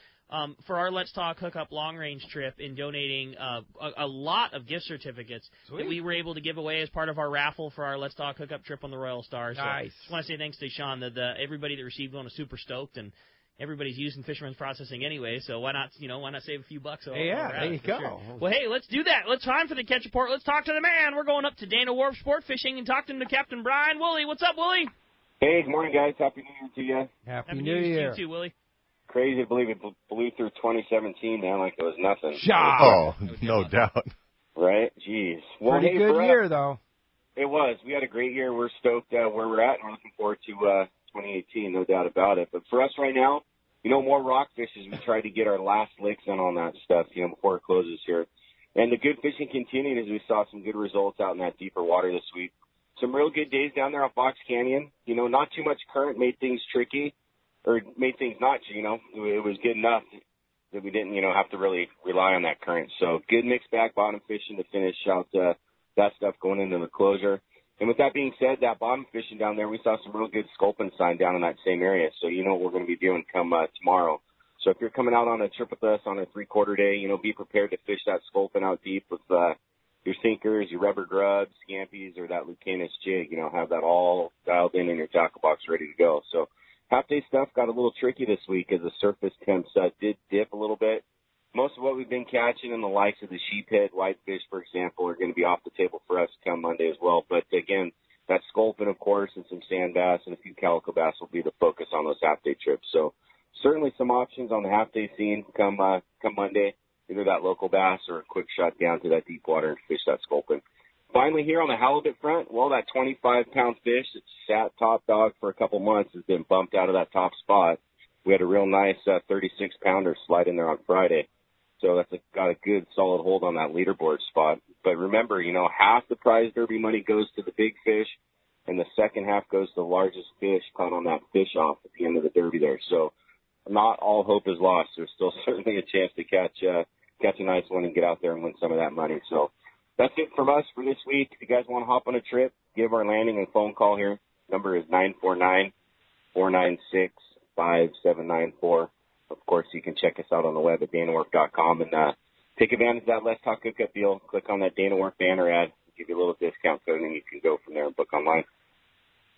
S7: for our Let's Talk Hookup long-range trip in donating a lot of gift certificates that we were able to give away as part of our raffle for our Let's Talk Hookup trip on the Royal Star. So
S2: nice.
S7: Just want to say thanks to Sean. Everybody that received one was super stoked, and everybody's using Fisherman's Processing anyway, so why not save a few bucks?
S2: There you go.
S7: Sure. Well, hey, let's do that. Let's time for the Catch Report. Let's talk to the man. We're going up to Dana Wharf Sport Fishing and talking to Captain Brian Woolley. What's up, Woolley?
S17: Hey, good morning, guys. Happy New Year to you.
S2: Happy New Year
S7: to you too, Willie.
S17: Crazy to believe it blew through 2017, man, like it was nothing.
S3: Oh, no doubt.
S17: Right? Jeez. Well,
S2: Pretty good year, though.
S17: It was. We had a great year. We're stoked where we're at, and we're looking forward to 2018, no doubt about it. But for us right now, more rockfish as we try to get our last licks in on that stuff, before it closes here. And the good fishing continued as we saw some good results out in that deeper water this week. Some real good days down there on Fox Canyon. Not too much current made things tricky, or made things not, it was good enough that we didn't, have to really rely on that current. So good mixed bag bottom fishing to finish out that stuff going into the closure. And with that being said, that bottom fishing down there, we saw some real good sculpin sign down in that same area. So you know what we're going to be doing come tomorrow. So if you're coming out on a trip with us on a 3/4 day, be prepared to fish that sculpin out deep with your sinkers, your rubber grubs, scampies, or that Lucanus jig. Have that all dialed in your tackle box ready to go. So half-day stuff got a little tricky this week as the surface temps did dip a little bit. Most of what we've been catching in the likes of the sheephead, whitefish, for example, are going to be off the table for us come Monday as well. But, again, that sculpin, of course, and some sand bass and a few calico bass will be the focus on those half-day trips. So certainly some options on the half-day scene come Monday, either that local bass or a quick shot down to that deep water and fish that sculpin. Finally, here on the halibut front, well, that 25-pound fish that sat top dog for a couple months has been bumped out of that top spot. We had a real nice 36-pounder slide in there on Friday. So that's got a good solid hold on that leaderboard spot. But remember, half the prize derby money goes to the big fish, and the second half goes to the largest fish caught on that fish off at the end of the derby there. So not all hope is lost. There's still certainly a chance to catch a nice one and get out there and win some of that money. So that's it from us for this week. If you guys want to hop on a trip, give our landing and phone call here. Number is 949-496-5794. Of course, you can check us out on the web at danawharf.com and take advantage of that Let's Talk Hookup deal. Click on that Dana Wharf banner ad, give you a little discount code, and then you can go from there and book online.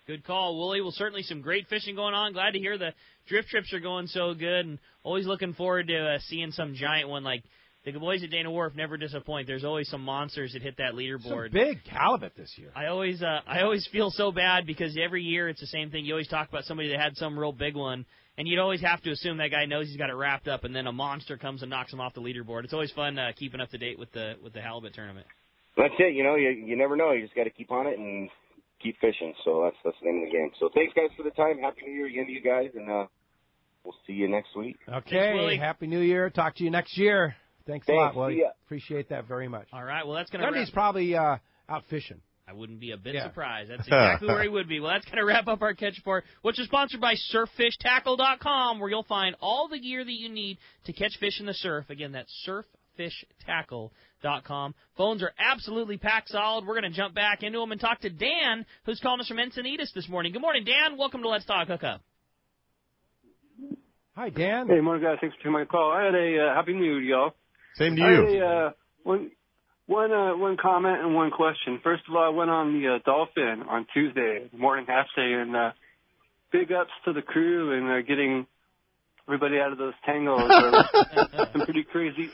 S7: Good call, Woolley. Well, certainly some great fishing going on. Glad to hear the drift trips are going so good, and always looking forward to seeing some giant one. Like the boys at Dana Wharf never disappoint. There's always some monsters that hit that leaderboard.
S2: Some big halibut this year.
S7: I always feel so bad because every year it's the same thing. You always talk about somebody that had some real big one, and you'd always have to assume that guy knows he's got it wrapped up, and then a monster comes and knocks him off the leaderboard. It's always fun keeping up to date with the halibut tournament.
S17: That's it. You never know. You just got to keep on it and keep fishing. So that's the name of the game. So thanks, guys, for the time. Happy New Year again to you guys, and we'll see you next week.
S2: Okay.
S7: Thanks,
S2: Happy New Year. Talk to you next year. Thanks a lot, Willie.
S17: See ya.
S2: Appreciate that very much.
S7: All right. Well, that's going to
S2: Sunday's probably out fishing.
S7: I wouldn't be a bit surprised. That's exactly where he would be. Well, that's going to wrap up our Catch Report, which is sponsored by SurfFishTackle.com, where you'll find all the gear that you need to catch fish in the surf. Again, that's SurfFishTackle.com. Phones are absolutely packed solid. We're going to jump back into them and talk to Dan, who's calling us from Encinitas this morning. Good morning, Dan. Welcome to Let's Talk Hookup.
S2: Hi, Dan.
S18: Hey, morning, guys. Thanks for taking my call. I had a Happy New Year, y'all.
S3: Same to you.
S18: I had one comment and one question. First of all, I went on the Dolphin on Tuesday, morning half day, and big ups to the crew and getting everybody out of those tangles. Some pretty crazy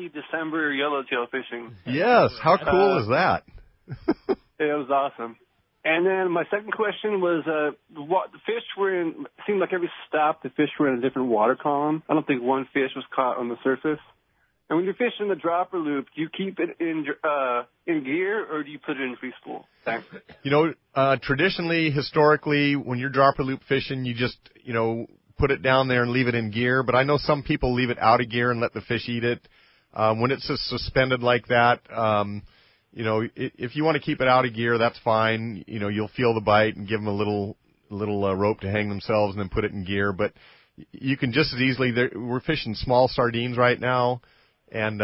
S18: December yellowtail fishing.
S3: Yes, how cool is that?
S18: It was awesome. And then my second question was, the fish were in, seemed like every stop the fish were in a different water column. I don't think one fish was caught on the surface. And when you're fishing the dropper loop, do you keep it in gear or do you put it in free spool? Thanks.
S3: Traditionally, historically, when you're dropper loop fishing, you just, put it down there and leave it in gear. But I know some people leave it out of gear and let the fish eat it. When it's just suspended like that, if you want to keep it out of gear, that's fine. You'll feel the bite and give them a little rope to hang themselves and then put it in gear. But you can just as easily, we're fishing small sardines right now, and,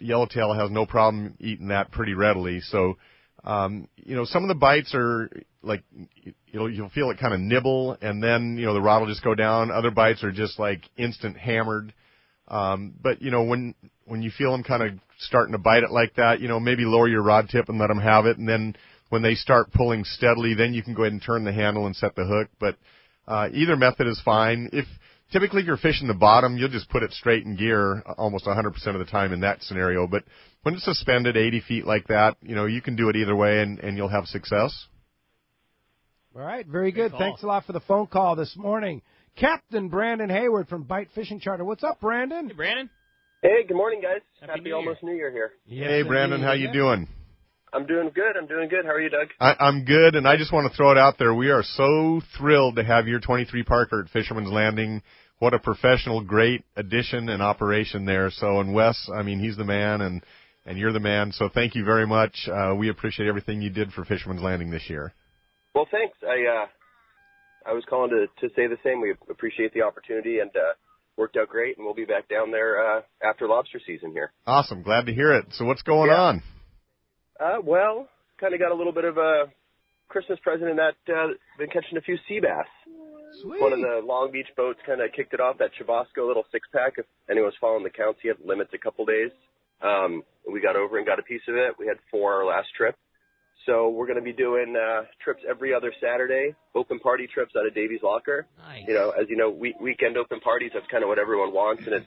S3: yellowtail has no problem eating that pretty readily. So, some of the bites are like, you'll feel it kind of nibble, and then, the rod will just go down. Other bites are just like instant hammered. But when you feel them kind of starting to bite it like that, maybe lower your rod tip and let them have it. And then when they start pulling steadily, then you can go ahead and turn the handle and set the hook. But either method is fine. Typically if you're fishing the bottom, you'll just put it straight in gear almost 100% of the time in that scenario. But when it's suspended 80 feet like that, you can do it either way and you'll have success.
S2: All right, very good. Thanks a lot for the phone call this morning. Captain Brandon Hayward from Bite Fishing Charter. What's up, Brandon?
S7: Hey, Brandon.
S19: Hey, good morning, guys.
S7: Happy
S19: almost New Year here.
S2: Yes,
S3: hey, Brandon, how you doing?
S19: I'm doing good. How are you, Doug?
S3: I'm good, and I just want to throw it out there. We are so thrilled to have your 23 Parker at Fisherman's Landing. What a professional, great addition and operation there. So, and Wes, he's the man, and you're the man. So thank you very much. We appreciate everything you did for Fisherman's Landing this year.
S19: Well, thanks. I was calling to say the same. We appreciate the opportunity, and worked out great, and we'll be back down there after lobster season here.
S3: Awesome. Glad to hear it. So what's going on?
S19: Well, kind of got a little bit of a Christmas present in that been catching a few sea bass.
S2: Sweet.
S19: One of the Long Beach boats kind of kicked it off, that Chabasco little 6-pack. If anyone's following the counts, he had limits a couple days. We got over and got a piece of it. We had 4 our last trip. So we're going to be doing trips every other Saturday, open party trips out of Davies Locker.
S7: Nice.
S19: As you know, weekend open parties, that's kind of what everyone wants, and it's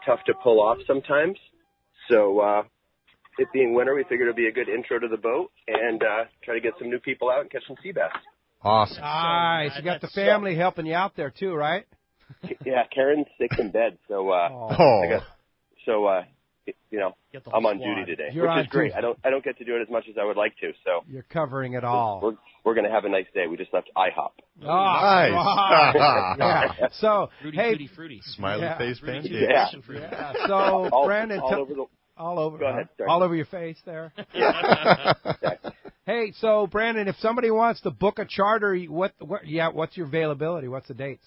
S19: tough to pull off sometimes. So it being winter, we figured it would be a good intro to the boat and try to get some new people out and catch some sea bass.
S3: Awesome.
S2: Nice. You got the family helping you out there, too, right?
S19: Yeah, Karen's sick in bed, so I'm on duty today, which is great. I don't get to do it as much as I would like to. So
S2: you're covering it all.
S19: We're going to have a nice day. We just left IHOP.
S2: Oh, nice. Yeah. So
S7: fruity.
S3: Smiley face pancake.
S19: Yeah.
S2: So Brandon, all over your face there.
S19: Yeah.
S2: Hey, so Brandon, if somebody wants to book a charter, what's your availability? What's the dates?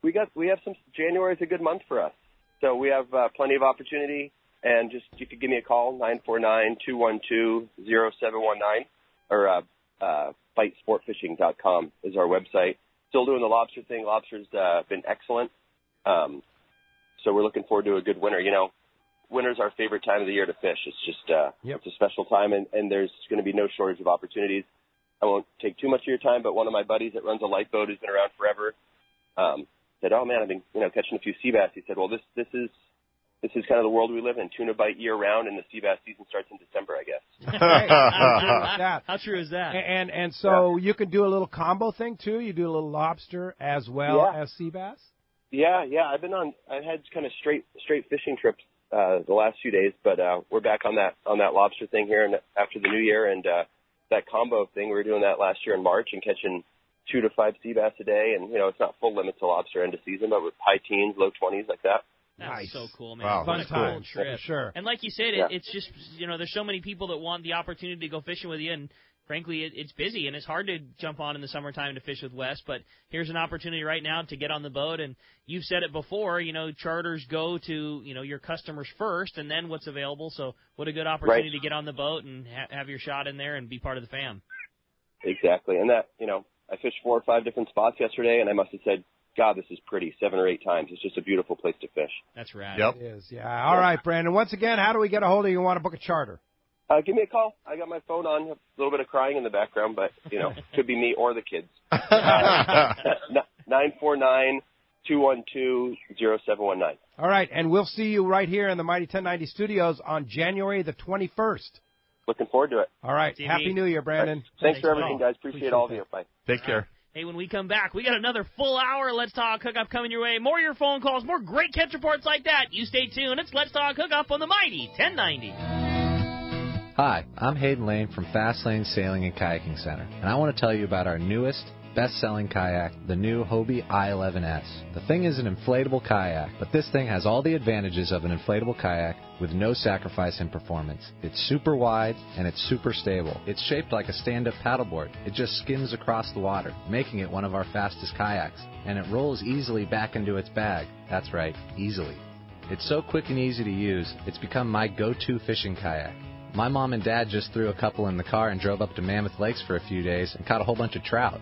S19: We have some. January is a good month for us. So we have plenty of opportunity, and you could give me a call, 949-212-0719, or bitesportfishing.com is our website. Still doing the lobster thing. Lobster's been excellent. So we're looking forward to a good winter. Winter's our favorite time of the year to fish. It's just it's a special time, and there's going to be no shortage of opportunities. I won't take too much of your time, but one of my buddies that runs a light boat who's been around forever said, "Oh man, I've been catching a few sea bass." He said, "Well, this is kind of the world we live in. Tuna bite year round, and the sea bass season starts in December, I guess."
S7: How true is that?
S2: And so you can do a little combo thing too. You do a little lobster as well as sea bass.
S19: Yeah. I've had kind of straight fishing trips the last few days, but we're back on that lobster thing here and after the new year, and that combo thing, we were doing that last year in March and catching 2 to 5 sea bass a day, and it's not full limits to lobster end of season, but with high teens, low 20s like that.
S7: That's so cool, man.
S3: Wow,
S7: what
S3: that's
S7: a cool
S3: cool.
S7: trip.
S2: Sure.
S7: And like you said, it's just, there's so many people that want the opportunity to go fishing with you, and frankly, it's busy, and it's hard to jump on in the summertime to fish with Wes, but here's an opportunity right now to get on the boat, and you've said it before, charters go to, your customers first, and then what's available, so what a good opportunity to get on the boat and have your shot in there and be part of the fam.
S19: Exactly, and that, I fished 4 or 5 different spots yesterday, and I must have said, God, this is pretty, 7 or 8 times. It's just a beautiful place to fish.
S7: That's rad.
S3: Yep.
S2: It is, yeah. All right, Brandon. Once again, how do we get a hold of you and want to book a charter?
S19: Give me a call. I got my phone on. A little bit of crying in the background, but, could be me or the kids. 949-212-0719.
S2: All right, and we'll see you right here in the Mighty 1090 Studios on January the 21st.
S19: Looking forward to it.
S2: All right. Happy New Year, Brandon.
S19: Right. Thanks for everything, guys. Appreciate all of you. Bye.
S3: Take care.
S7: Hey, when we come back, we got another full hour Let's Talk Hookup coming your way. More of your phone calls, more great catch reports like that. You stay tuned. It's Let's Talk Hookup on the Mighty 1090.
S20: Hi, I'm Hayden Lane from Fast Lane Sailing and Kayaking Center, and I want to tell you about our newest, best-selling kayak, the new Hobie I-11S. The thing is an inflatable kayak, but this thing has all the advantages of an inflatable kayak with no sacrifice in performance. It's super wide, and it's super stable. It's shaped like a stand-up paddleboard. It just skims across the water, making it one of our fastest kayaks, and it rolls easily back into its bag. That's right, easily. It's so quick and easy to use, it's become my go-to fishing kayak. My mom and dad just threw a couple in the car and drove up to Mammoth Lakes for a few days and caught a whole bunch of trout.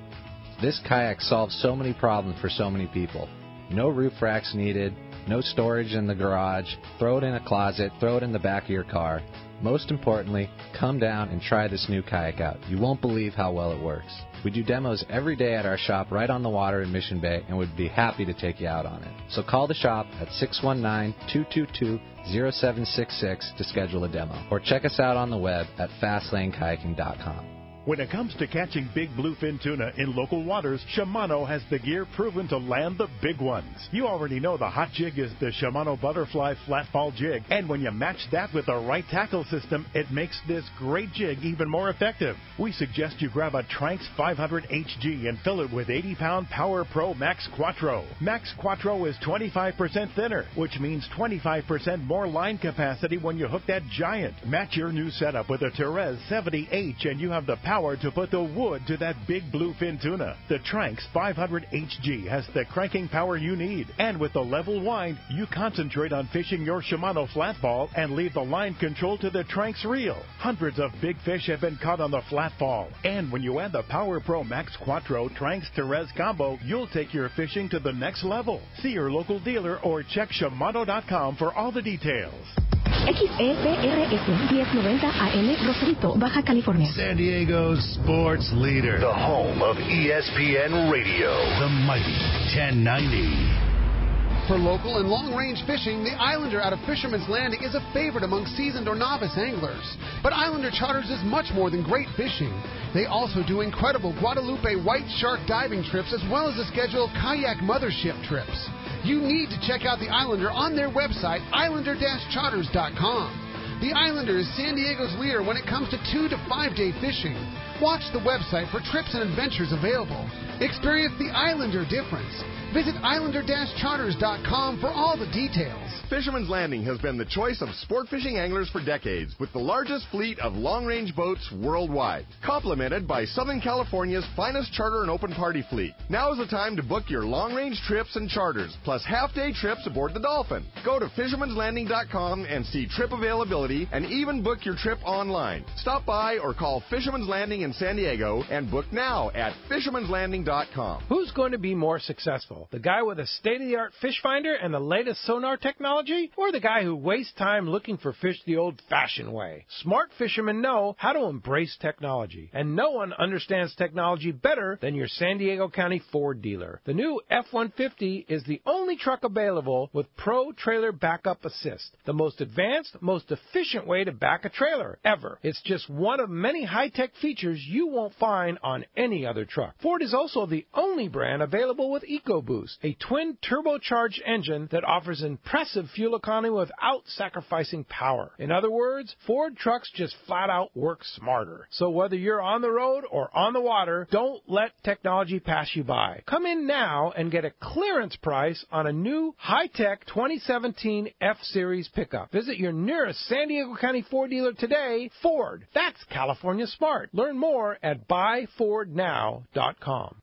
S20: This kayak solves so many problems for so many people. No roof racks needed, no storage in the garage, throw it in a closet, throw it in the back of your car. Most importantly, come down and try this new kayak out. You won't believe how well it works. We do demos every day at our shop right on the water in Mission Bay and would be happy to take you out on it. So call the shop at 619-222-0766 to schedule a demo. Or check us out on the web at fastlanekayaking.com.
S4: When it comes to catching big bluefin tuna in local waters, Shimano has the gear proven to land the big ones. You already know the hot jig is the Shimano Butterfly Flatball Jig, and when you match that with the right tackle system, it makes this great jig even more effective. We suggest you grab a Tranx 500 HG and fill it with 80-pound Power Pro Max Quattro. Max Quattro is 25% thinner, which means 25% more line capacity when you hook that giant. Match your new setup with a Therese 70H and you have the power to put the wood to that big bluefin tuna. The Tranx 500 HG has the cranking power you need, and with the level wind, you concentrate on fishing your Shimano flatball and leave the line control to the Tranx reel. Hundreds of big fish have been caught on the flatball, and when you add the Power Pro Max Quattro Tranx Therese combo, you'll take your fishing to the next level. See your local dealer or check Shimano.com for all the details.
S16: XEPRS 1090 AM, Rosarito, Baja California.
S1: San Diego's sports leader. The home of ESPN Radio. The Mighty 1090.
S14: For local and long-range fishing, the Islander out of Fisherman's Landing is a favorite among seasoned or novice anglers. But Islander Charters is much more than great fishing. They also do incredible Guadalupe white shark diving trips as well as a schedule of kayak mothership trips. You need to check out the Islander on their website, islander-charters.com. The Islander is San Diego's leader when it comes to 2 to 5 day fishing. Watch the website for trips and adventures available. Experience the Islander difference. Visit islander-charters.com for all the details.
S3: Fisherman's Landing has been the choice of sport fishing anglers for decades, with the largest fleet of long-range boats worldwide, complemented by Southern California's finest charter and open party fleet. Now is the time to book your long-range trips and charters, plus half-day trips aboard the Dolphin. Go to fishermanslanding.com and see trip availability, and even book your trip online. Stop by or call Fisherman's Landing in San Diego and book now at fishermanslanding.com.
S2: Who's going to be more successful? The guy with a state-of-the-art fish finder and the latest sonar technology? Or the guy who wastes time looking for fish the old-fashioned way? Smart fishermen know how to embrace technology, and no one understands technology better than your San Diego County Ford dealer. The new F-150 is the only truck available with Pro Trailer Backup Assist, the most advanced, most efficient efficient way to back a trailer, ever. It's just one of many high-tech features you won't find on any other truck. Ford is also the only brand available with EcoBoost, a twin turbocharged engine that offers impressive fuel economy without sacrificing power. In other words, Ford trucks just flat out work smarter. So whether you're on the road or on the water, don't let technology pass you by. Come in now and get a clearance price on a new high-tech 2017 F-Series pickup. Visit your nearest San Diego County Ford dealer today. Ford, that's California smart. Learn more at buyfordnow.com.